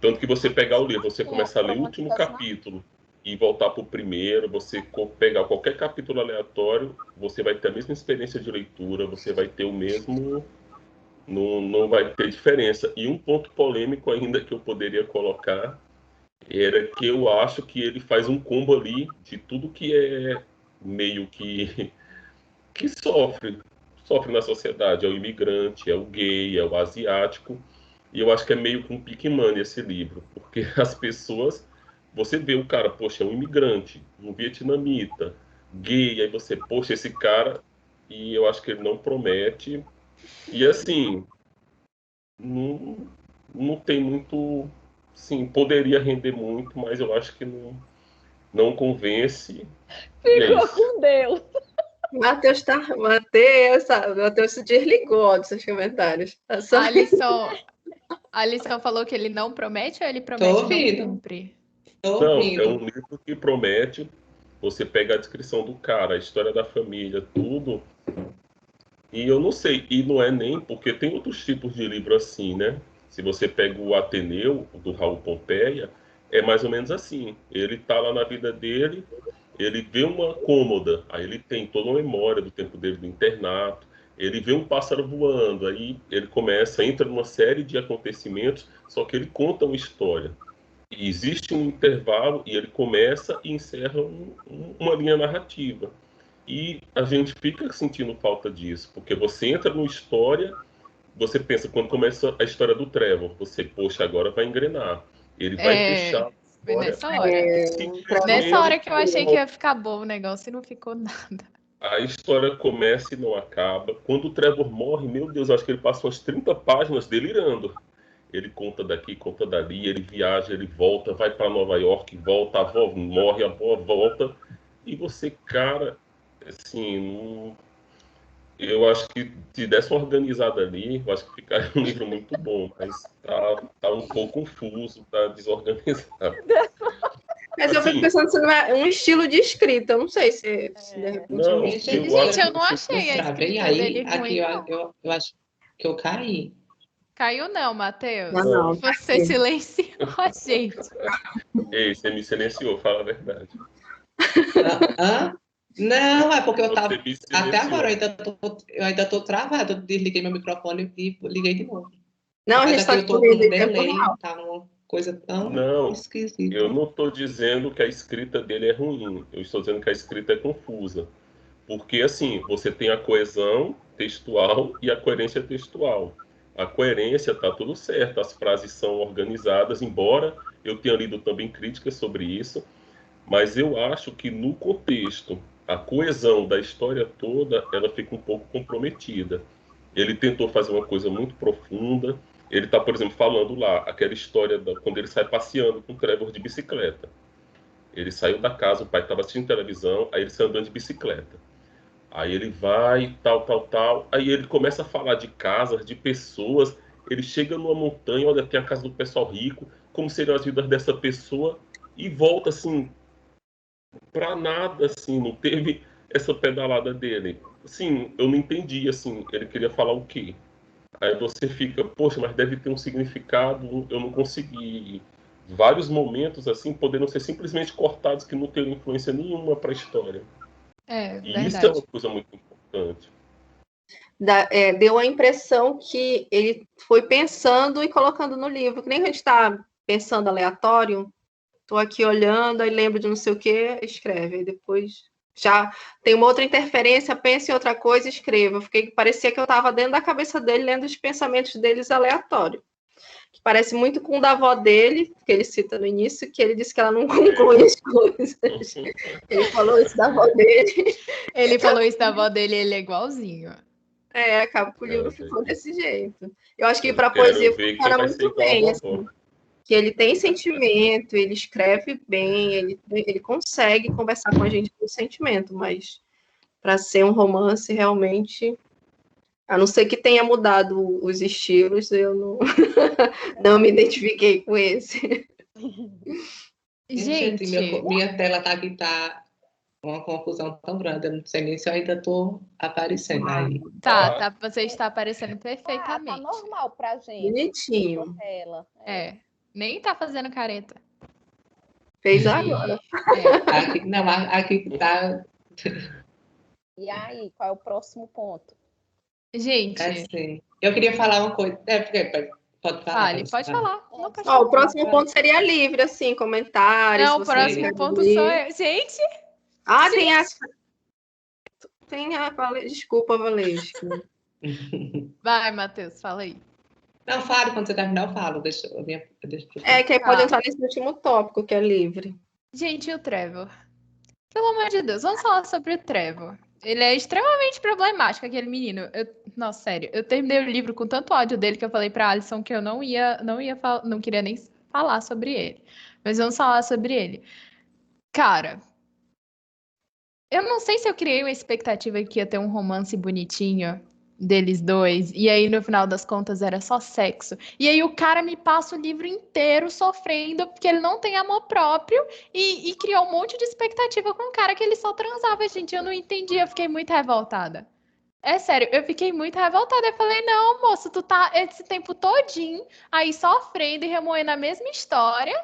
Tanto que você pegar o livro, você começar a ler o último capítulo e voltar para o primeiro, você pegar qualquer capítulo aleatório, você vai ter a mesma experiência de leitura, você vai ter o mesmo... Não vai ter diferença. E um ponto polêmico ainda que eu poderia colocar era que eu acho que ele faz um combo ali de tudo que é meio que sofre na sociedade. É o imigrante, é o gay, é o asiático. E eu acho que é meio com pique money esse livro, porque as pessoas, você vê o cara, poxa, é um imigrante, um vietnamita, gay, aí você, poxa, esse cara, e eu acho que ele não promete. E assim, não, não tem muito, sim, poderia render muito, mas eu acho que não convence. E é Ficou isso. com Deus. Matheus se desligou ó, dos seus comentários. Tá só... Alisson falou que ele não promete ou ele Tô promete e não ouvindo, cumpre? tô Não, é ouvindo. um livro que promete, você pega a descrição do cara, a história da família, tudo. E eu não sei, e não é nem porque tem outros tipos de livro assim, né? Se você pega o Ateneu, do Raul Pompeia, é mais ou menos assim. Ele tá lá na vida dele, ele vê uma cômoda, aí ele tem toda uma memória do tempo dele do internato, ele vê um pássaro voando, aí ele começa, entra numa série de acontecimentos, só que ele conta uma história. E existe um intervalo e ele começa e encerra uma linha narrativa. E a gente fica sentindo falta disso, porque você entra numa história, você pensa, quando começa a história do Trevor, você, poxa, agora vai engrenar. Ele vai fechar É, a foi história. nessa hora. Nessa Simplesmente hora que eu achei que ia ficar bom o negócio e não ficou nada. a história começa e não acaba. Quando o Trevor morre, meu Deus, eu acho que ele passou as 30 páginas delirando. Ele conta daqui, conta dali, ele viaja, ele volta, vai para Nova York, volta, a avó morre, a avó volta. E você, cara, assim, eu acho que se desse uma organizada ali, eu acho que ficaria um livro muito bom, mas tá um pouco confuso, tá desorganizado. Mas eu fico Assim, pensando se não é um estilo de escrita. Eu não sei se de repente não, é um Gente, estilo. eu acho Gente, eu que não você achei a Travei escrita aí, dele aqui ruim, não. eu acho que eu caí. Caiu não, Matheus. Não, não. Você silenciou a gente. Ei, você me silenciou, fala a verdade. Hã? Não, é porque eu Você tava. me Até agora silenciou. eu ainda tô travada. Eu desliguei meu microfone e liguei de novo. Não, a Mas gente aqui está eu tô com disponível um em tempo delay, real. tá uma coisa tão Não, esquisita. eu não estou dizendo que a escrita dele é ruim, eu estou dizendo que a escrita é confusa. Porque, assim, você tem a coesão textual e a coerência textual. A coerência está tudo certo, as frases são organizadas, embora eu tenha lido também críticas sobre isso, mas eu acho que no contexto, a coesão da história toda, ela fica um pouco comprometida. Ele tentou fazer uma coisa muito profunda. Ele está, por exemplo, falando lá, aquela história quando ele sai passeando com o Trevor de bicicleta. Ele saiu da casa, o pai estava assistindo televisão, aí ele saiu andando de bicicleta. Aí ele vai, tal, tal, tal. Aí ele começa a falar de casas, de pessoas. Ele chega numa montanha, olha, tem a casa do pessoal rico, como seriam as vidas dessa pessoa, e volta, assim, pra nada, assim, não teve essa pedalada dele. Assim, eu não entendi, assim, ele queria falar o quê? Aí você fica, poxa, mas deve ter um significado, eu não consegui. Vários momentos, assim, poderiam ser simplesmente cortados que não teriam influência nenhuma para a história. É, E isso é uma verdade. coisa muito importante. Deu a impressão que ele foi pensando e colocando no livro, que nem a gente está pensando aleatório, estou aqui olhando, aí lembro de não sei o que, escreve, aí depois já tem uma outra interferência, pensa em outra coisa, escreva. Parecia que eu estava dentro da cabeça dele, lendo os pensamentos deles aleatório. Que parece muito com o da avó dele, que ele cita no início, que ele disse que ela não conclui as coisas. Ele falou isso da avó dele. Ele falou isso da avó dele, ele é igualzinho. Acaba que o livro ficou desse jeito. Eu acho que Eu para a quero poesia ver quem funciona vai ser muito igual a bem, vovó. assim, que ele tem sentimento, ele escreve bem, ele consegue conversar com a gente com sentimento, mas para ser um romance, realmente, a não ser que tenha mudado os estilos, eu não, não me identifiquei com esse. Gente, Gente, minha tela tá aqui, tá uma confusão tão grande, eu não sei nem se eu ainda tô aparecendo aí. tá, você está aparecendo Tá perfeitamente. normal pra gente. Bonitinho. Ela. Nem tá fazendo careta. Fez E- agora. Aqui, não, aqui tá E aí, qual é o próximo ponto? Gente, assim. Eu queria falar uma coisa. Pode falar. pode falar. Não, pode Ó, falar. o próximo ponto seria livre, assim, comentários. Não, se o você próximo quiser ponto ler. sou eu. Gente, Ah, tem a desculpa, Valesca. vai, Matheus, fala aí. Não, fale, quando você terminar, eu falo. Deixa. Que aí pode Tá. entrar nesse último tópico, que é livre. Gente, e o Trevor? Pelo amor de Deus, vamos falar sobre o Trevor. Ele é extremamente problemático, aquele menino. Nossa, sério, eu terminei o livro com tanto ódio dele que eu falei pra Alison que eu não queria nem falar sobre ele. Mas vamos falar sobre ele. Cara, eu não sei se eu criei uma expectativa que ia ter um romance bonitinho deles dois, e aí no final das contas era só sexo. E aí o cara me passa o livro inteiro sofrendo porque ele não tem amor próprio e criou um monte de expectativa com um cara que ele só transava, gente. Eu não entendi, eu fiquei muito revoltada. É sério, eu fiquei muito revoltada. Eu falei, não, moço, tu tá esse tempo todinho aí sofrendo e remoendo a mesma história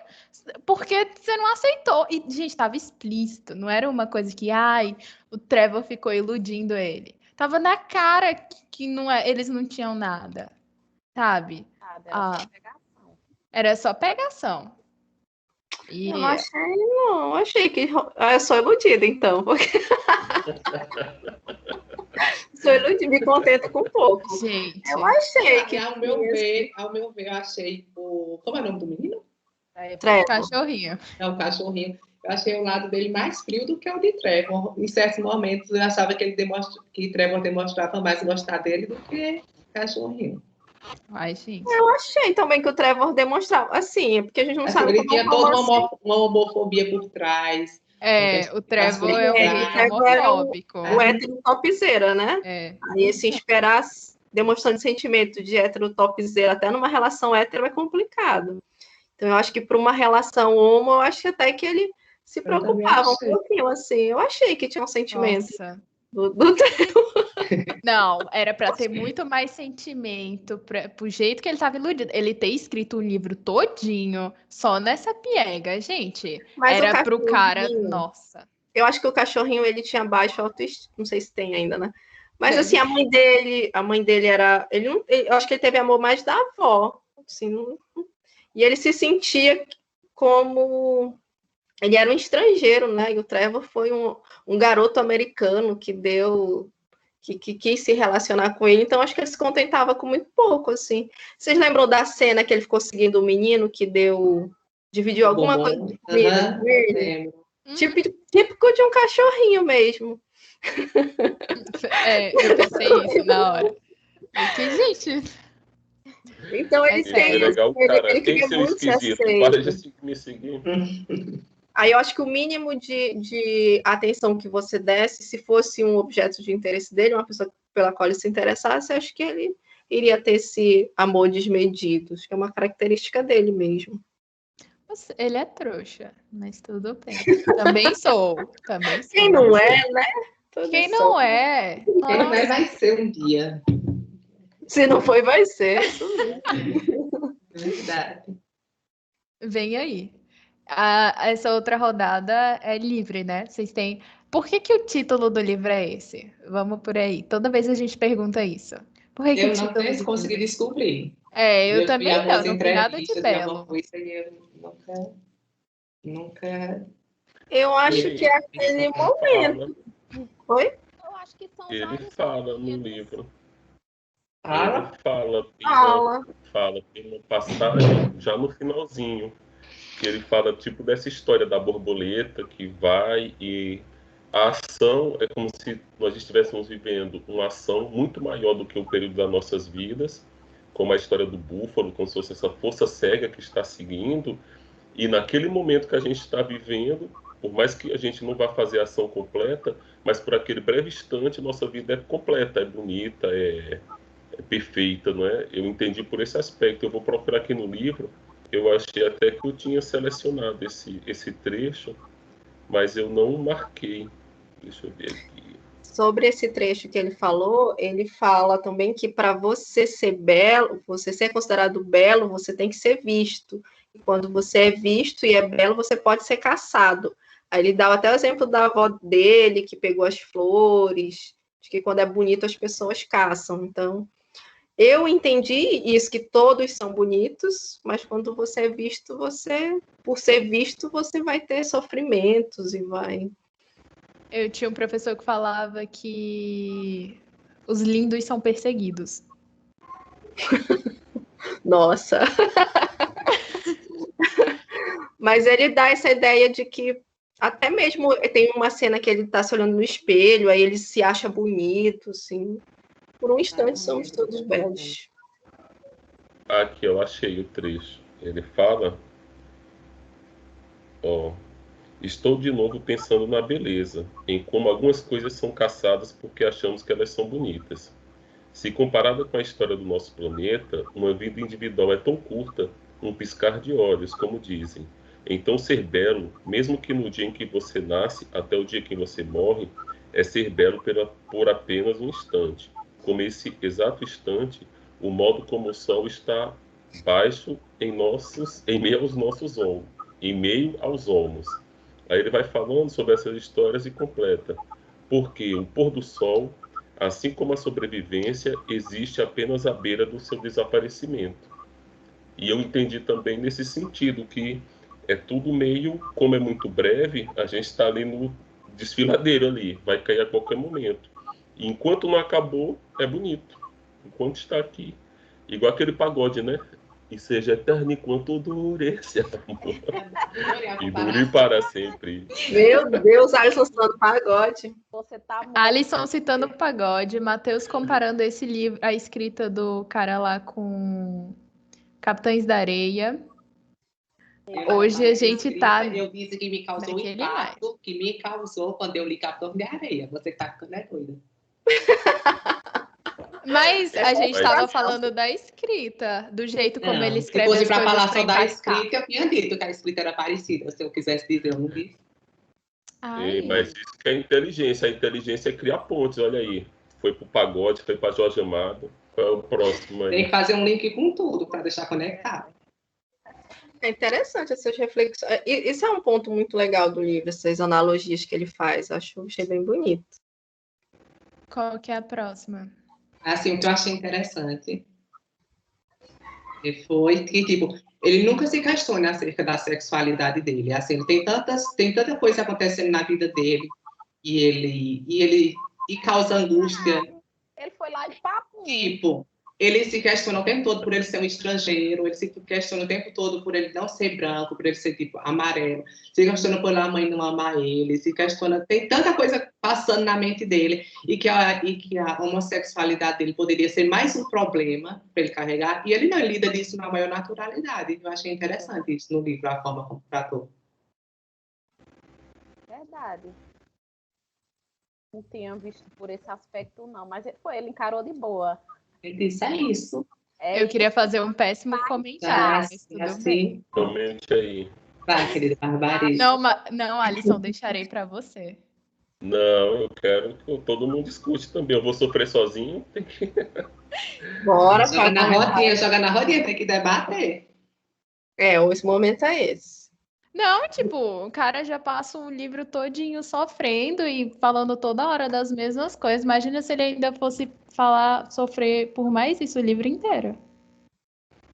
porque você não aceitou. E, gente, tava explícito, não era uma coisa que, ai, o Trevor ficou iludindo ele. Tava na cara que não eles não tinham nada, sabe? Era só pegação. E Eu não achei, não. Achei que eu sou iludida, então. Porque... sou iludida, me contento com pouco. gente, eu achei que... Ao meu ver, eu achei o... Como é o nome do menino? Trevor. Cachorrinho. É o cachorrinho. Eu achei o lado dele mais frio do que o de Trevor. Em certos momentos, eu achava que Trevor demonstrava mais gostar dele do que cachorrinho. Ai, gente. Eu achei também que o Trevor demonstrava. Assim, porque a gente não sabe Ele como tinha toda uma homofobia por trás. O Trevor é um gay homofóbico. O hétero topzera, né? Aí, assim, esperar demonstrando sentimento de hétero topzera até numa relação hétero é complicado. Então, eu acho que para uma relação homo, eu acho até que ele se preocupava um pouquinho, assim. Eu achei que tinha um sentimento do Não, era para ter muito mais sentimento, pro jeito que ele tava iludido. Ele ter escrito um livro todinho só nessa piega, gente. Mas era pro cara, nossa. Eu acho que o cachorrinho, ele tinha baixo autoestima, não sei se tem ainda, né? Mas, assim, a mãe dele era... eu acho que ele teve amor mais da avó, assim, e ele se sentia como... Ele era um estrangeiro, né? E o Trevor foi um garoto americano que quis se relacionar com ele, então acho que ele se contentava com muito pouco, assim. Vocês lembram da cena que ele ficou seguindo o menino que dividiu alguma coisa de comida com ele? Típico de um cachorrinho mesmo. Eu pensei isso na hora. Porque, gente... Então ele tem... legal, cara. Ele queria muito ser aceito. Para de me seguir. Aí eu acho que o mínimo de atenção que você desse, se fosse um objeto de interesse dele, uma pessoa pela qual ele se interessasse, acho que ele iria ter esse amor desmedido. Acho que é uma característica dele mesmo. Ele é trouxa, mas tudo bem. Também sou. Quem não é, né? Quem não é? Quem não é, Nossa. vai ser um dia. Se não foi, vai ser. Verdade. Vem aí. Essa outra rodada é livre, né? Vocês têm. Por que o título do livro é esse? Vamos por aí. Toda vez a gente pergunta isso. Por que o Eu não título do consegui livro? descobrir. Eu Vi também algumas não vi nada de entrevistas e alguma belo. coisa e eu nunca Eu acho que é aquele momento. Oi? Eu acho que são Ele vários fala no momentos. livro. fala. Ele fala, tem uma passagem já no finalzinho, que ele fala tipo dessa história da borboleta que vai e a ação é como se nós estivéssemos vivendo uma ação muito maior do que o período das nossas vidas, como a história do búfalo, como se fosse essa força cega que está seguindo, e naquele momento que a gente está vivendo, por mais que a gente não vá fazer a ação completa, mas por aquele breve instante nossa vida é completa, é bonita, é perfeita, não é? Eu entendi por esse aspecto. Eu vou procurar aqui no livro. Eu achei até que eu tinha selecionado esse trecho, mas eu não marquei. Deixa eu ver aqui. Sobre esse trecho que ele fala também que para você ser belo, você ser considerado belo, você tem que ser visto. E quando você é visto e é belo, você pode ser caçado. Aí ele dá até o exemplo da avó dele, que pegou as flores, de que quando é bonito as pessoas caçam. Então, eu entendi isso, que todos são bonitos, mas quando você é visto, por ser visto, você vai ter sofrimentos e vai. Eu tinha um professor que falava que os lindos são perseguidos. Nossa. Mas ele dá essa ideia de que até mesmo tem uma cena que ele está se olhando no espelho, aí ele se acha bonito, assim. Por um instante somos todos belos. Aqui eu achei o trecho. Ele fala, ó, estou de novo pensando na beleza, em como algumas coisas são caçadas porque achamos que elas são bonitas. Se comparada com a história do nosso planeta, uma vida individual é tão curta, um piscar de olhos, como dizem. Então, ser belo, mesmo que no dia em que você nasce até o dia em que você morre, é ser belo por apenas um instante. Como esse exato instante, o modo como o sol está baixo em meio aos nossos olmos, em meio aos olmos. Aí ele vai falando sobre essas histórias e completa. Porque o pôr do sol, assim como a sobrevivência, existe apenas à beira do seu desaparecimento. E eu entendi também nesse sentido que é tudo meio, como é muito breve, a gente está ali no desfiladeiro ali, vai cair a qualquer momento. E enquanto não acabou, é bonito. Enquanto está aqui. Igual aquele pagode, né? E seja eterno enquanto dure esse amor. E dure para sempre. Meu Deus, Alisson falando pagode. Você tá muito... Alisson citando o pagode, Matheus comparando esse livro, a escrita do cara lá com Capitães da Areia. Hoje a gente tá. Eu disse que me causou naquele impacto, que me causou quando eu li Capitão de Areia. Você tá ficando doida. Mas a gente Mas- estava falando da escrita, do jeito como ele Se escreve fosse as para coisas falar para só da encaixar. escrita, eu tinha dito que a escrita era parecida. Se eu quisesse dizer, eu não disse. Mas isso que é inteligência. A inteligência é criar pontes, olha aí. Foi pro pagode, foi pra Jorge Amado. Qual é o próximo Tem aí? que fazer um link com tudo para deixar conectado. É interessante essas reflexões. Isso é um ponto muito legal do livro, essas analogias que ele faz. Achei bem bonito. Qual que é a próxima? Assim, o que eu achei interessante foi que, tipo, ele nunca se questiona acerca da sexualidade dele. Assim, ele tem tanta coisa acontecendo na vida dele e causa angústia. Ele foi lá de papo. Tipo, ele se questiona o tempo todo por ele ser um estrangeiro, ele se questiona o tempo todo por ele não ser branco, por ele ser, tipo, amarelo, se questiona por a mãe não amar ele, se questiona, tem tanta coisa passando na mente dele, e que a homossexualidade dele poderia ser mais um problema para ele carregar, e ele não lida disso na maior naturalidade. Eu achei interessante isso no livro, a forma como tratou. Verdade. Não tinha visto por esse aspecto, não. Mas ele encarou de boa Ele disse, é isso. Eu queria fazer um péssimo Já, comentário, mas tudo bem. assim, Comente aí. vai, querida barbarista. Não, Alisson, deixarei para você. Não, eu quero que todo mundo escute também. Eu vou sofrer sozinho, tem que. Bora, Joga na fala. rodinha, tem que debater. Esse momento é esse. Não, tipo, o cara já passa um livro todinho sofrendo e falando toda hora das mesmas coisas. Imagina se ele ainda fosse sofrer por mais isso o livro inteiro.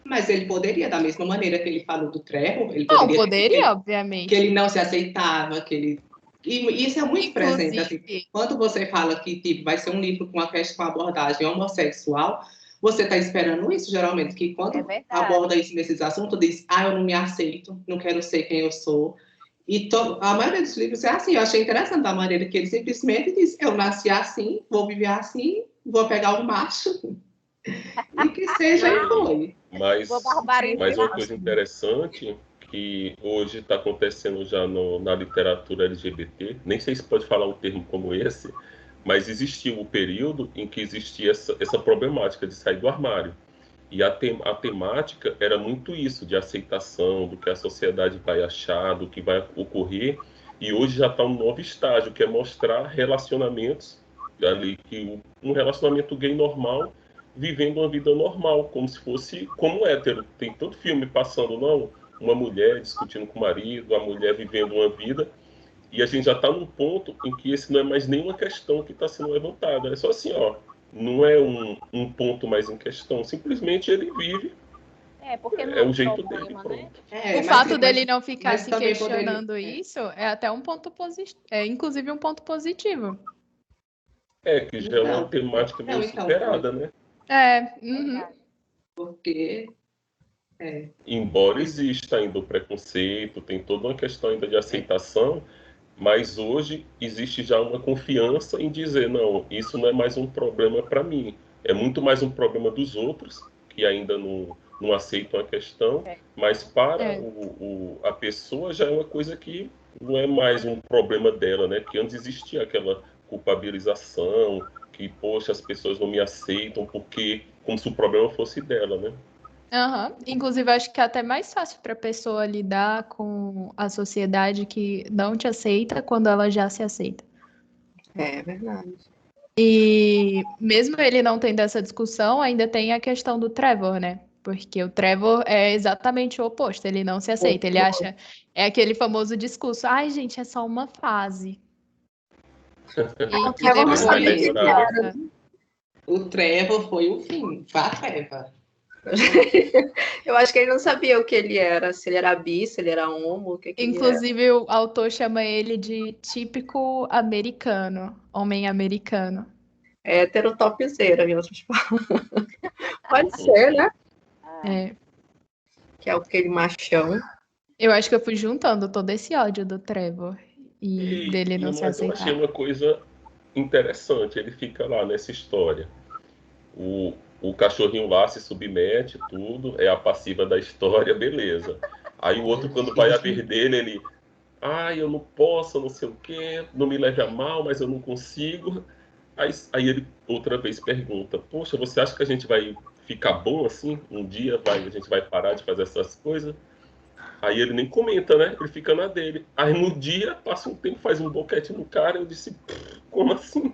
Mas ele poderia, da mesma maneira que ele falou do Trevor, ele Não, poderia poderia, que obviamente. ele não se aceitava, que ele... E isso é muito presente, assim. Inclusive, Quando você fala que tipo, vai ser um livro com uma abordagem homossexual, você está esperando isso, geralmente, que quando É verdade. aborda isso nesses assuntos, diz, eu não me aceito, não quero ser quem eu sou. E a maioria dos livros é assim. Eu achei interessante a maneira que ele simplesmente diz, eu nasci assim, vou viver assim, vou pegar um macho, e que seja e foi. Mas Vou barbarizar. uma coisa interessante que hoje está acontecendo já na literatura LGBT, nem sei se pode falar um termo como esse, mas existiu o período em que existia essa problemática de sair do armário. E a temática era muito isso, de aceitação, do que a sociedade vai achar, do que vai ocorrer. E hoje já está um novo estágio, que é mostrar relacionamentos ali, que um relacionamento gay normal, vivendo uma vida normal, como se fosse como hétero. Tem tanto filme passando, não, uma mulher discutindo com o marido, a mulher vivendo uma vida, e a gente já está num ponto em que esse não é mais nenhuma questão que está sendo levantada. É só assim, ó, não é um ponto mais em questão, simplesmente ele vive, Porque não é o jeito problema, dele, né? pronto. o fato dele não ficar mas se também questionando isso é até um ponto positivo, inclusive um ponto positivo. Que já é uma temática meio superada, né? Uhum. Porque... Embora exista ainda o preconceito, tem toda uma questão ainda de aceitação, mas hoje existe já uma confiança em dizer, não, isso não é mais um problema para mim, é muito mais um problema dos outros, que ainda não aceitam a questão, mas para a pessoa já é uma coisa que não é mais um problema dela, né? Que antes existia aquela culpabilização, que, poxa, as pessoas não me aceitam porque, como se o problema fosse dela, né? Uhum. Inclusive, acho que é até mais fácil para a pessoa lidar com a sociedade que não te aceita quando ela já se aceita. É verdade. E mesmo ele não tendo essa discussão, ainda tem a questão do Trevor, né? Porque o Trevor é exatamente o oposto, ele não se aceita, ele acha, é aquele famoso discurso, ai gente, é só uma fase. E que Trevor não depois sabia quem passa. O Trevor foi o fim, a Treva. Eu acho que ele não sabia o que ele era, se ele era bi, se ele era homo, o que ele era. Inclusive, o autor chama ele de típico americano, homem americano. É hétero topzera, em outras palavras. Pode ser, né? É. Que é aquele machão. Eu acho que eu fui juntando todo esse ódio do Trevor e dele não se Mas eu achei aceitar. uma coisa interessante, ele fica lá nessa história. O cachorrinho lá se submete, tudo, é a passiva da história, beleza. Aí o outro, quando vai a ver dele, ele... eu não posso, não sei o quê, não me leve a mal, mas eu não consigo. Aí ele outra vez pergunta, poxa, você acha que a gente vai ficar bom assim? Um dia a gente vai parar de fazer essas coisas? Aí ele nem comenta, né? Ele fica na dele. Aí no dia, passa um tempo, faz um boquete no cara, eu disse, como assim?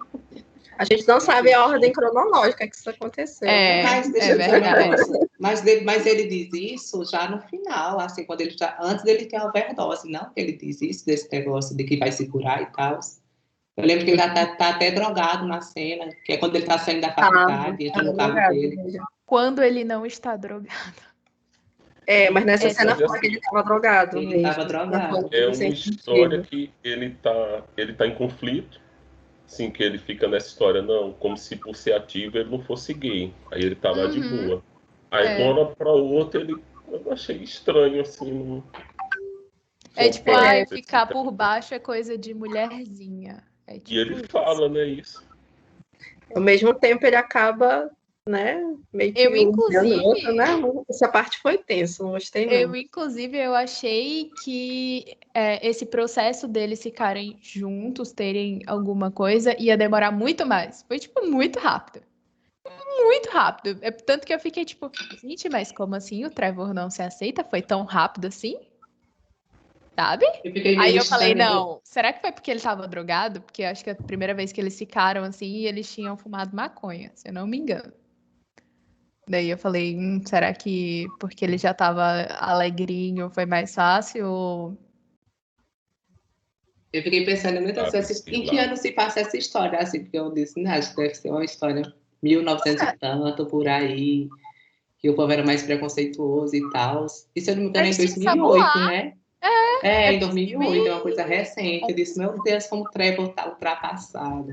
A gente não sabe a ordem cronológica que isso aconteceu. Mas deixa eu dizer um verdade. negócio. Mas ele diz isso já no final, assim, quando ele antes dele ter a overdose, não? Ele diz isso, desse negócio de que vai se curar e tal. Eu lembro que ele tá até drogado na cena, que é quando ele tá saindo da faculdade, entra no carro dele. Quando ele não está drogado. Mas nessa Essa- cena Mas, foi que ele estava drogado Ele mesmo. estava drogado. É uma história que ele tá em conflito, assim, que ele fica nessa história, não, como se por ser ativo ele não fosse gay. Aí ele tá lá de boa. Aí de uma hora pra outra eu achei estranho, assim. Não... É tipo, ficar por baixo é coisa de mulherzinha. É tipo E ele isso. fala, né, isso. Ao mesmo tempo ele acaba, né, meio que Inclusive, outra, né? Essa parte foi tensa, não gostei não. Eu achei que esse processo deles ficarem juntos, terem alguma coisa, ia demorar muito mais. Foi, tipo, muito rápido. muito rápido. Tanto que eu fiquei tipo, gente, mas como assim o Trevor não se aceita? Foi tão rápido assim? Sabe? Eu fiquei Aí meio eu falei, estranha. não, será que foi porque ele tava drogado? Porque eu acho que a primeira vez que eles ficaram assim, eles tinham fumado maconha, se eu não me engano. Daí eu falei, será que porque ele já tava alegrinho foi mais fácil? Eu fiquei pensando muitas Sabe, vezes sei em que lá. ano se passa essa história, assim, porque eu disse, não, acho que deve ser uma história 1900 e tanto, por aí, que o povo era mais preconceituoso e tal. E se eu não me engano, é em Eles tinham 2008, Samuá, né? É, é em 2008, é uma coisa 2000 recente. Eu disse, meu Deus, como o Trevor tá ultrapassado.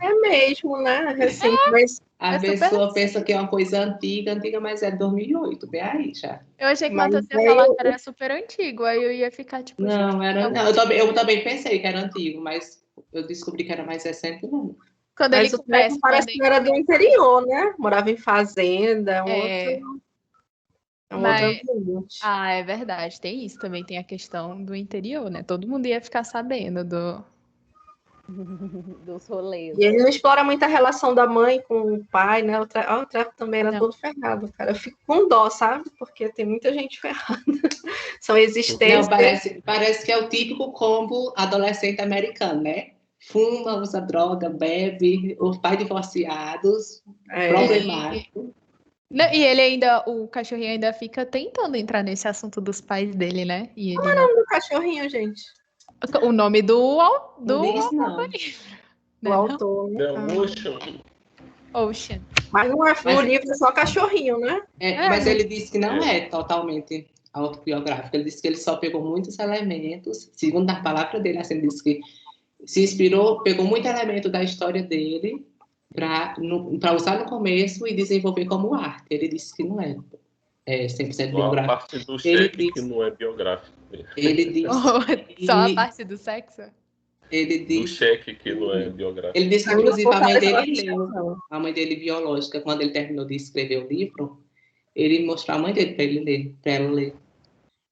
É mesmo, né? Recente, mas, A é super pessoa pensa que é recente. uma coisa antiga, mas é de 2008, bem aí já. Eu achei que o mas Matheus ia falar que veio. era super antigo, aí eu ia ficar tipo, gente, Não, era, não, eu também pensei que era antigo, mas eu descobri que era mais recente, não. quando ele Mas o Trevor começa, parece que era do interior, né? Morava em fazenda, é, é um outro mas ambiente. é verdade, tem isso também, tem a questão do interior, né? Todo mundo ia ficar sabendo do. Dos rolês. E ele não explora muito a relação da mãe com o pai, né? O Trevor também era Não. todo ferrado, cara. Eu fico com dó, sabe? Porque tem muita gente ferrada. São Não, existências. parece que é o típico combo adolescente americano, né? Fuma, usa droga, bebe, os pais divorciados, problemático. Não, e ele ainda, o cachorrinho ainda fica tentando entrar nesse assunto dos pais dele, né? E ele não. Do cachorrinho, gente. O nome do Não do diz não. O né, não? autor, né? The Ocean. Ocean. Mas não é, no Mas, livro é só cachorrinho, né? mas Né? ele disse que não é totalmente autobiográfico. Ele disse que ele só pegou muitos elementos, segundo a palavra dele, assim, ele disse que se inspirou, pegou muito elemento da história dele para usar no começo e desenvolver como arte. Ele disse que não é 100% Só a biográfico. parte do Ele cheque que disse, não é biográfico. ele disse Só a que parte do sexo? ele Do disse cheque que não é biográfico. ele disse que, Eu não inclusive, vou a mãe fazer essa dele leu, questão. a mãe dele biológica, quando ele terminou de escrever o livro, ele mostrou a mãe dele para ele ler, para ela ler.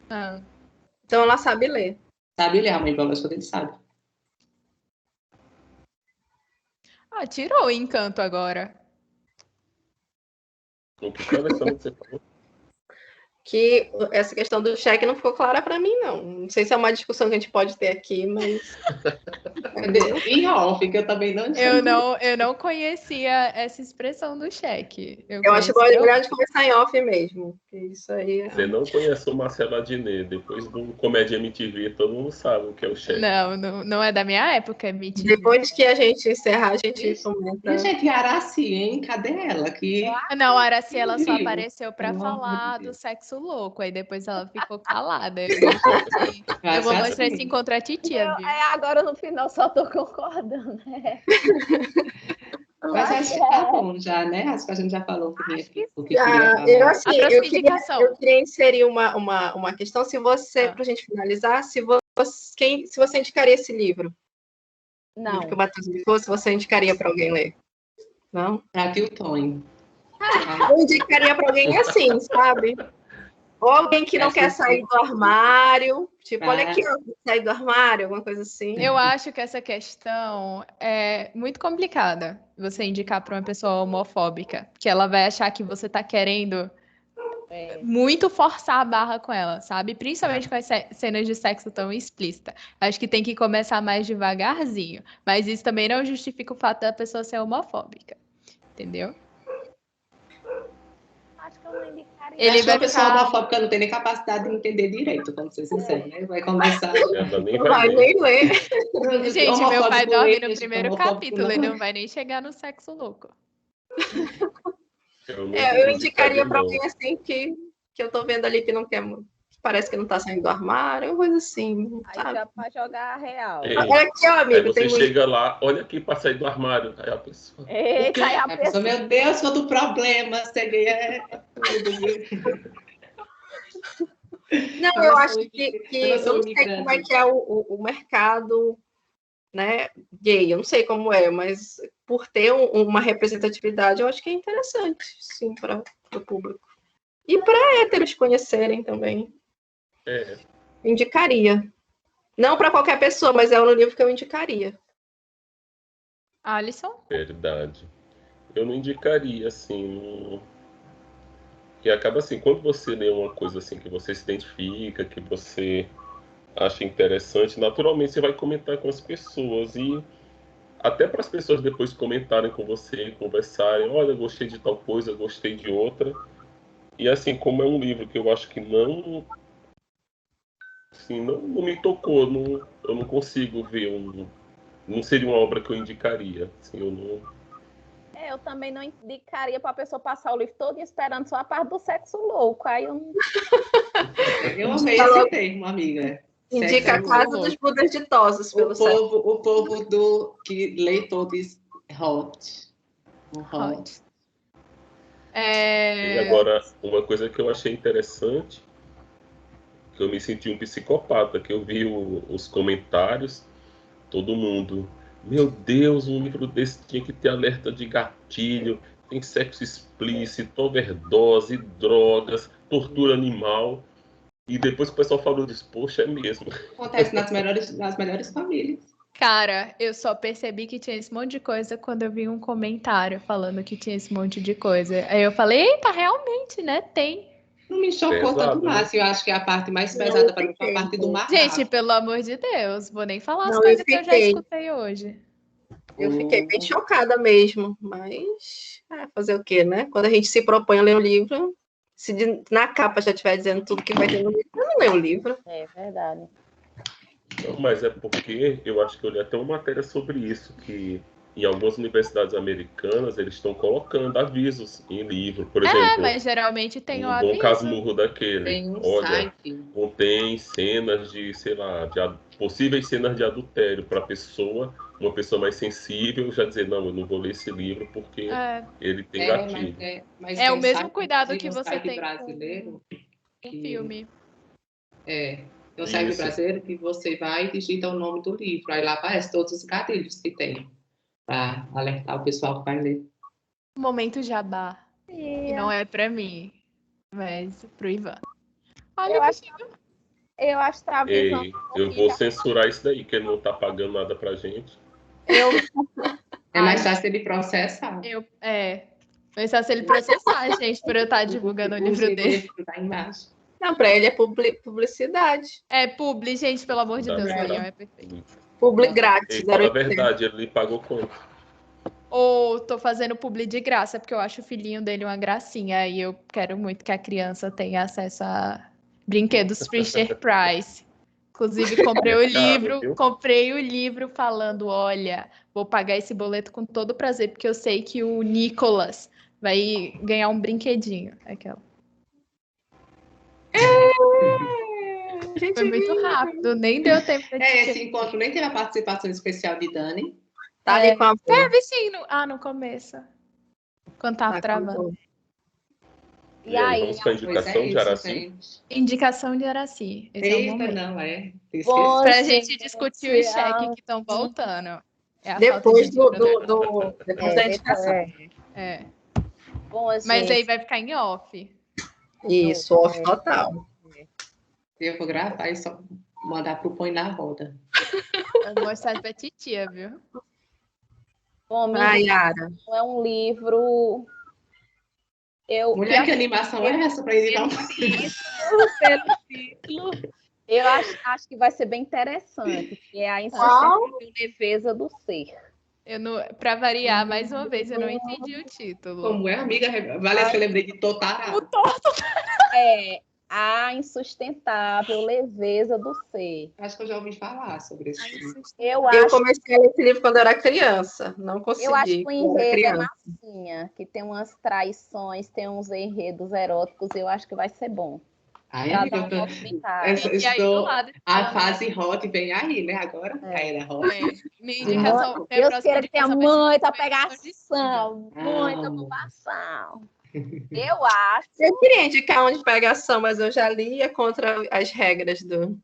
Ah. Então ela sabe ler. Sabe ler, a mãe biológica dele sabe. Tirou o encanto agora. O que foi, Alessandro, que você falou? Que essa questão do cheque não ficou clara para mim, não. Não sei se é uma discussão que a gente pode ter aqui, mas. Em off, que eu também não entendi. Eu não conhecia essa expressão do cheque. Eu acho conhecia melhor a gente começar em off mesmo. Isso aí. Você não conhece o Marcelo Adnet. Depois do Comédia MTV, todo mundo sabe o que é o cheque. Não é da minha época, MTV. Depois que a gente encerrar, a gente E, comenta. gente, e a Araci, hein? Cadê ela? Não, a Araci, ela só Viu? apareceu pra Pelo amor falar de do Deus. sexo louco, aí depois ela ficou calada. Eu vou mostrar esse encontro a titia, viu? Agora no final só tô concordando, né? Mas acho que tá bom já, né? Acho que a gente já falou o que queria falar. Eu, assim, A próxima indicação. eu queria inserir uma questão, se você, para a gente finalizar, se você indicaria esse livro. O Não. livro que o Matheus indicou, se você indicaria para alguém ler. Não? Pra tio Tonho. Eu indicaria para alguém assim, sabe? Ou alguém que não quer sair do armário. Tipo, olha aqui, ó, sair do armário, alguma coisa assim. Eu acho que essa questão é muito complicada, você indicar para uma pessoa homofóbica, que ela vai achar que você tá querendo muito forçar a barra com ela, sabe? Principalmente com as cenas de sexo tão explícita. Acho que tem que começar mais devagarzinho, mas isso também não justifica o fato da pessoa ser homofóbica, entendeu? Acho que eu não indicaria. Ele Acho que vai uma pessoa ficar... homofóbica não tem nem capacidade de entender direito, vamos ser sinceros, né? Vai começar. Ela nem Não vai vai nem ler. ler. Gente, meu pai Homofóbico dorme lê, no primeiro homofóbico capítulo, ele não. não vai nem chegar no sexo louco. Eu, não Eu indicaria para não. alguém assim que eu tô vendo ali que não quer, parece que não tá saindo do armário, uma coisa assim. Aí Sabe? já para jogar a real. Ei, Olha aqui, ó, aí amigo. você Tem chega lá, olha aqui pra sair do armário. Aí a pessoa. Eita, aí a A pessoa, pessoa... meu Deus, sou do problema, cheguei Não, eu acho que eu não sei como é que é o mercado, né, gay, eu não sei como é, mas por ter uma representatividade, eu acho que é interessante, sim, para o público. E para héteros conhecerem também. Indicaria. Não para qualquer pessoa, mas é um livro que eu indicaria. Alisson? Verdade. eu não indicaria, assim, que acaba assim, quando você lê uma coisa assim que você se identifica, que você acha interessante, naturalmente você vai comentar com as pessoas e até para as pessoas depois comentarem com você, conversarem, olha, gostei de tal coisa, gostei de outra. E assim, como é um livro que eu acho que não, assim, não me tocou, eu não consigo ver não seria uma obra que eu indicaria. Assim, eu não. Eu também não indicaria para a pessoa passar o livro todo esperando só a parte do sexo louco. Aí eu não. Eu amei esse termo, amiga. Indica a Casa dos Budas Ditosos pelo sexo. O povo que leitor diz hot. Hot. E agora, uma coisa que eu achei interessante, que eu me senti um psicopata, que eu vi os comentários, todo mundo, meu Deus, um livro desse tinha que ter alerta de gatilho, tem sexo explícito, overdose, drogas, tortura animal. E depois que o pessoal falou disso, poxa, é mesmo. Acontece nas melhores famílias. Cara, eu só percebi que tinha esse monte de coisa quando eu vi um comentário falando que tinha esse monte de coisa. Aí eu falei, eita, realmente, né? Tem. Não me chocou Pesado, tanto mais. Eu acho que a parte mais Não, pesada eu para mim foi a fiquei, parte do macabro. Gente, pelo amor de Deus, vou nem falar as Não, coisas eu que eu já fiquei. escutei hoje. Eu fiquei bem chocada mesmo, mas fazer o quê, né? Quando a gente se propõe a ler um livro, se na capa já estiver dizendo tudo que vai ter no livro, eu não leio o livro. É verdade. Não, mas é porque eu acho que eu li até uma matéria sobre isso, que em algumas universidades americanas eles estão colocando avisos em livro. Por exemplo, Mas geralmente tem o um Dom aviso. Casmurro daquele. Tem um Olha, site. contém cenas de, sei lá, possíveis cenas de adultério para uma pessoa mais sensível, já dizer, não, eu não vou ler esse livro porque ele tem gatilho. Mas É o tem mesmo site, cuidado tem que um você site tem brasileiro com o filme. tem um site Isso. brasileiro que você vai e digita o nome do livro. Aí lá aparece todos os gatilhos que tem para alertar o pessoal que vai ler. Momento jabá. Que não é pra mim, mas pro Ivan. Olha, Eu acho que a visão. Ei, eu vou censurar isso daí, que ele não tá pagando nada pra gente. É mais fácil ele processar. Mas só se ele processar a gente por eu estar divulgando o livro dele. Tá embaixo. Não, para ele é publicidade. É publi, gente, pelo amor de Dá Deus, pra- Daniel é perfeito. Publi Nossa. grátis. Ei, fala a verdade, ele pagou quanto? Ou tô fazendo publi de graça, porque eu acho o filhinho dele uma gracinha. E eu quero muito que a criança tenha acesso a brinquedos Fisher Price. Inclusive, comprei o livro falando, olha, vou pagar esse boleto com todo prazer, porque eu sei que o Nicolas vai ganhar um brinquedinho. Aquela. Foi muito rápido, nem deu tempo de Esse encontro nem teve a participação especial de Dani. Tá ali com a Teve sim, no começo. Quando tava travando. E aí, vamos para a indicação de Araci? Gente. Indicação de Araci. Esse é o Eita, momento. não é. Pra gente discutir os cheques que estão voltando. É a depois falta de depois da indicação. Bom, Mas aí vai ficar em off. Isso, off total. Eu vou gravar e só mandar pro Põe na Roda. Eu vou mostrar pra titia, viu? Bom, Yara. é um livro. Mulher, que animação é essa para indicar um pelo título. Eu acho que vai ser bem interessante, que é a insustentável leveza do ser. Pra variar, mais uma vez, eu não entendi o título. Como é, amiga? Valeu que eu lembrei de Totarado. A insustentável leveza do ser. Acho que eu já ouvi falar sobre esse livro. Eu comecei a ler esse livro quando eu era criança. Não consegui. Eu acho que o enredo é massinha, que tem umas traições, tem uns enredos eróticos, eu acho que vai ser bom. Ai, amiga, a fase hot vem aí, né? Agora a era hot. Minha indicação, Deus queira que tenha muita pegação, muita ocupação. Eu acho. Eu queria indicar onde pegação, mas eu já li, é contra as regras do.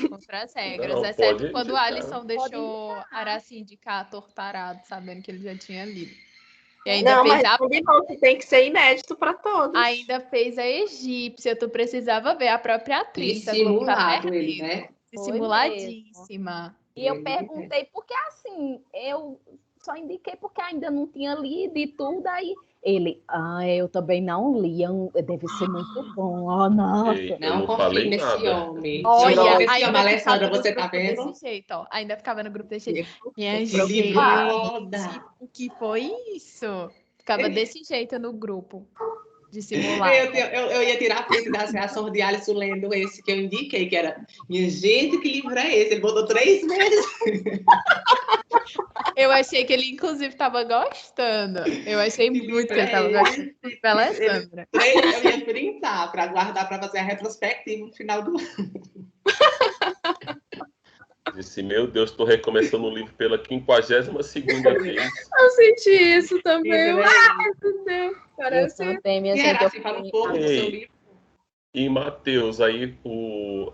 Contra as regras. Não, exceto quando o Alisson deixou Araci indicar Tortarado, sabendo que ele já tinha lido. E ainda fez tem que ser inédito para todos. Ainda fez a egípcia, tu precisava ver a própria atriz. Dissimulado ele, né? Dissimuladíssima. E eu perguntei, porque assim, eu só indiquei porque ainda não tinha lido e tudo, aí ele, eu também não li, deve ser muito bom, nossa. Ei, eu Não não confio falei nesse nada. homem. Olha, Não confio nesse homem, ainda Alessandra, ficava no você tá grupo vendo? desse jeito, ó. Ainda ficava no grupo desse jeito. Minha Que livro foda. gente, o que foi isso? Ficava desse jeito no grupo, dissimulado. Eu ia tirar print das reações de Alisson lendo esse que eu indiquei, que era: minha gente, que livro é esse? Ele botou 3 vezes. Eu achei que ele, inclusive, estava gostando. Eu achei Que muito livro que ele estava é gostando pela Alessandra. Eu ia printar para guardar para fazer a retrospectiva no final do ano. Disse, meu Deus, estou recomeçando o livro pela 52ª vez. Eu senti isso também. Livro, né? Ai, meu Deus. Eu Parece. também, minha E gente. era assim, fala um pouco do seu Ei. livro. E Mateus, aí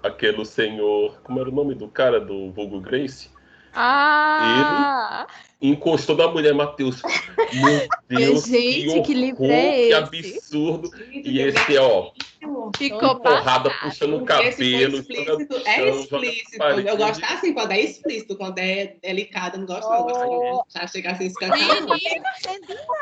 aquele senhor, como era o nome do cara do Vulgo Grace? Ah! Encostou na mulher, Mateus. Meu Deus, gente, que livro horror, é que esse? absurdo. E esse, ó, Ficou porrada passado. puxando o Esse foi cabelo. explícito. joga É no chão, joga explícito. na parede. Eu gosto assim quando é explícito, quando é delicado, eu não gosto não. Eu gosto de já chegar assim escancarado. Não entendi,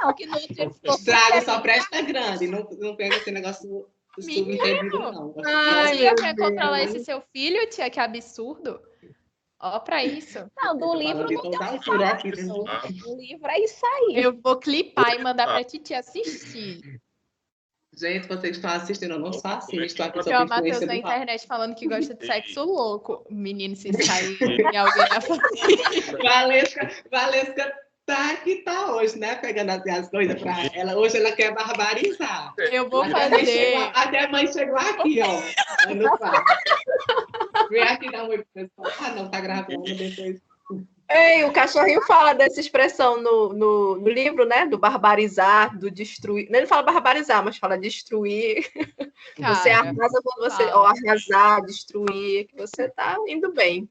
não, que no outro dia ficou Estrago super só presta grande, não pega esse negócio subentendido, não. Gosto de Ai, Tia, meu quer controlar Deus. esse seu filho, tia? Que absurdo. Ó, pra isso. Não, do Tô livro falando de não tem toda o a que altura falar. aqui, né? O livro é isso aí. Eu vou clipar e mandar pra titia assistir. Gente, vocês estão assistindo, eu não só assisto, estou aqui Porque sob o Matheus influência na do álcool. internet falando que gosta de sexo louco. Menino, se sair em alguém na família. Valesca tá que tá hoje, né? Pegando as coisas pra ela. Hoje ela quer barbarizar. Eu vou Até fazer. a mãe chegou aqui, ó. No quarto. Vem aqui dar um oi pro pessoal. Ah, não, tá gravando depois. Ei, o cachorrinho fala dessa expressão no livro, né? Do barbarizar, do destruir. Ele não fala barbarizar, mas fala destruir. Você Cara, arrasa quando você. fala. Ó, arrasar, destruir, que você tá indo bem.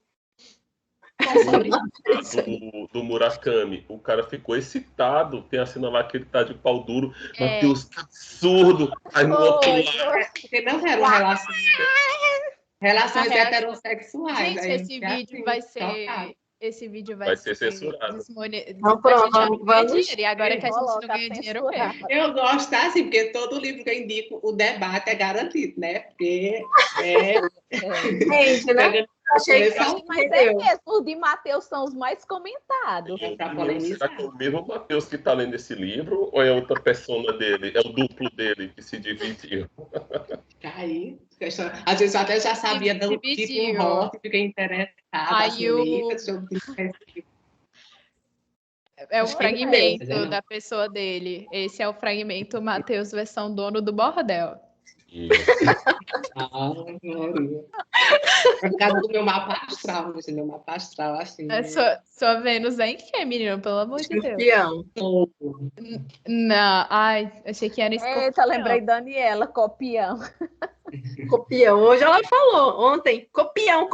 Do Murakami, o cara ficou excitado. Tem a cena lá que ele tá de pau duro. É. Mateus, que absurdo! Aí no outro lado. Porque não era uma relação. Relações A reação- heterossexuais. Gente, aí esse é vídeo assim, vai chocado. ser. Esse vídeo Vai ser censurado. Então, A pronto, gente já não ganha vamos- dinheiro. E agora que a gente não Coloca ganha dinheiro censurado. mesmo. Eu gosto assim, porque todo livro que eu indico, o debate é garantido, né? Porque é. Gente, né? Achei que Começar Mas é mesmo, os de Mateus são os mais comentados. É pra Será polemizar. que é o mesmo Mateus que tá lendo esse livro ou é outra persona dele? É o duplo dele que se dividiu? Aí, às vezes eu até já sabia do tipo Dividiu. rote, fiquei interessada. Aí assim, o- livro, sobre esse É o Acho que fragmento não. da pessoa dele. Esse é o fragmento Mateus versão dono do bordel. Ah, Glória. É por causa do meu mapa astral, meu mapa astral, assim. É sua Vênus é em quê, menino? Pelo amor de Deus. Escorpião. Não, ai, achei que era escorpião. Eita, lembrei Daniela, copião. Copião. Hoje ela falou, ontem, copião.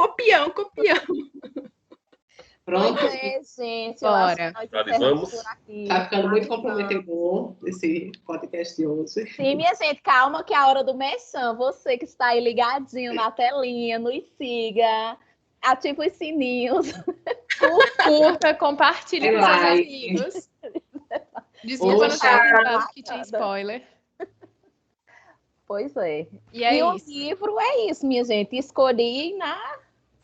Pronto, Pois é, gente. Eu Bora. acho que nós Finalizamos? encerramos por aqui. tá ficando muito Finalizamos. comprometedor esse podcast de hoje. Sim, minha gente, calma que é a hora do merchan. Você que está aí ligadinho na telinha, nos siga, ativa os sininhos. Curta, compartilhe com seus Like. amigos. Desculpa não ter avisado que tinha spoiler. Pois é. E é o isso. livro é isso, minha gente. Escolhi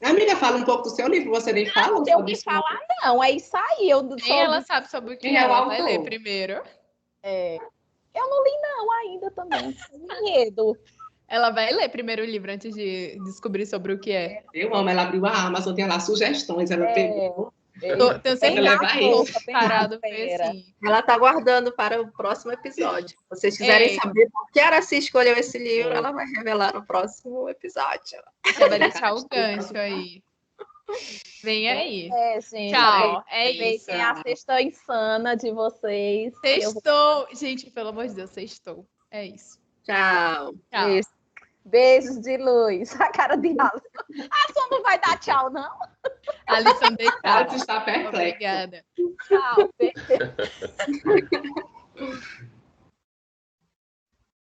Amiga, fala um pouco do seu livro, você nem fala. não tem o que falar, não. É isso aí. Eu Nem ela sabe sobre o que Quem é o ela vai autor? ler primeiro. Eu não li, não, ainda também. Enredo. Ela vai ler primeiro o livro antes de descobrir sobre o que é. Eu amo, ela abriu a Amazon, tem lá sugestões, ela pegou. Tenho Bem certeza levar que isso. vou parado ver assim. Ela tá guardando para o próximo episódio. Se vocês quiserem Ei. saber por que a Araci escolheu esse livro, ela vai revelar no próximo episódio. Você vai deixar o gancho aí. Vem aí. Gente. Tchau. É isso. Aproveitem a sexta insana de vocês. Sextou. Gente, pelo amor de Deus, sextou. É isso. Tchau. Tchau. Isso. Beijos de luz. A cara de Alisson. A Som não vai dar tchau, não? Alisson Ela deitada. está perplexa. Obrigada. Tchau.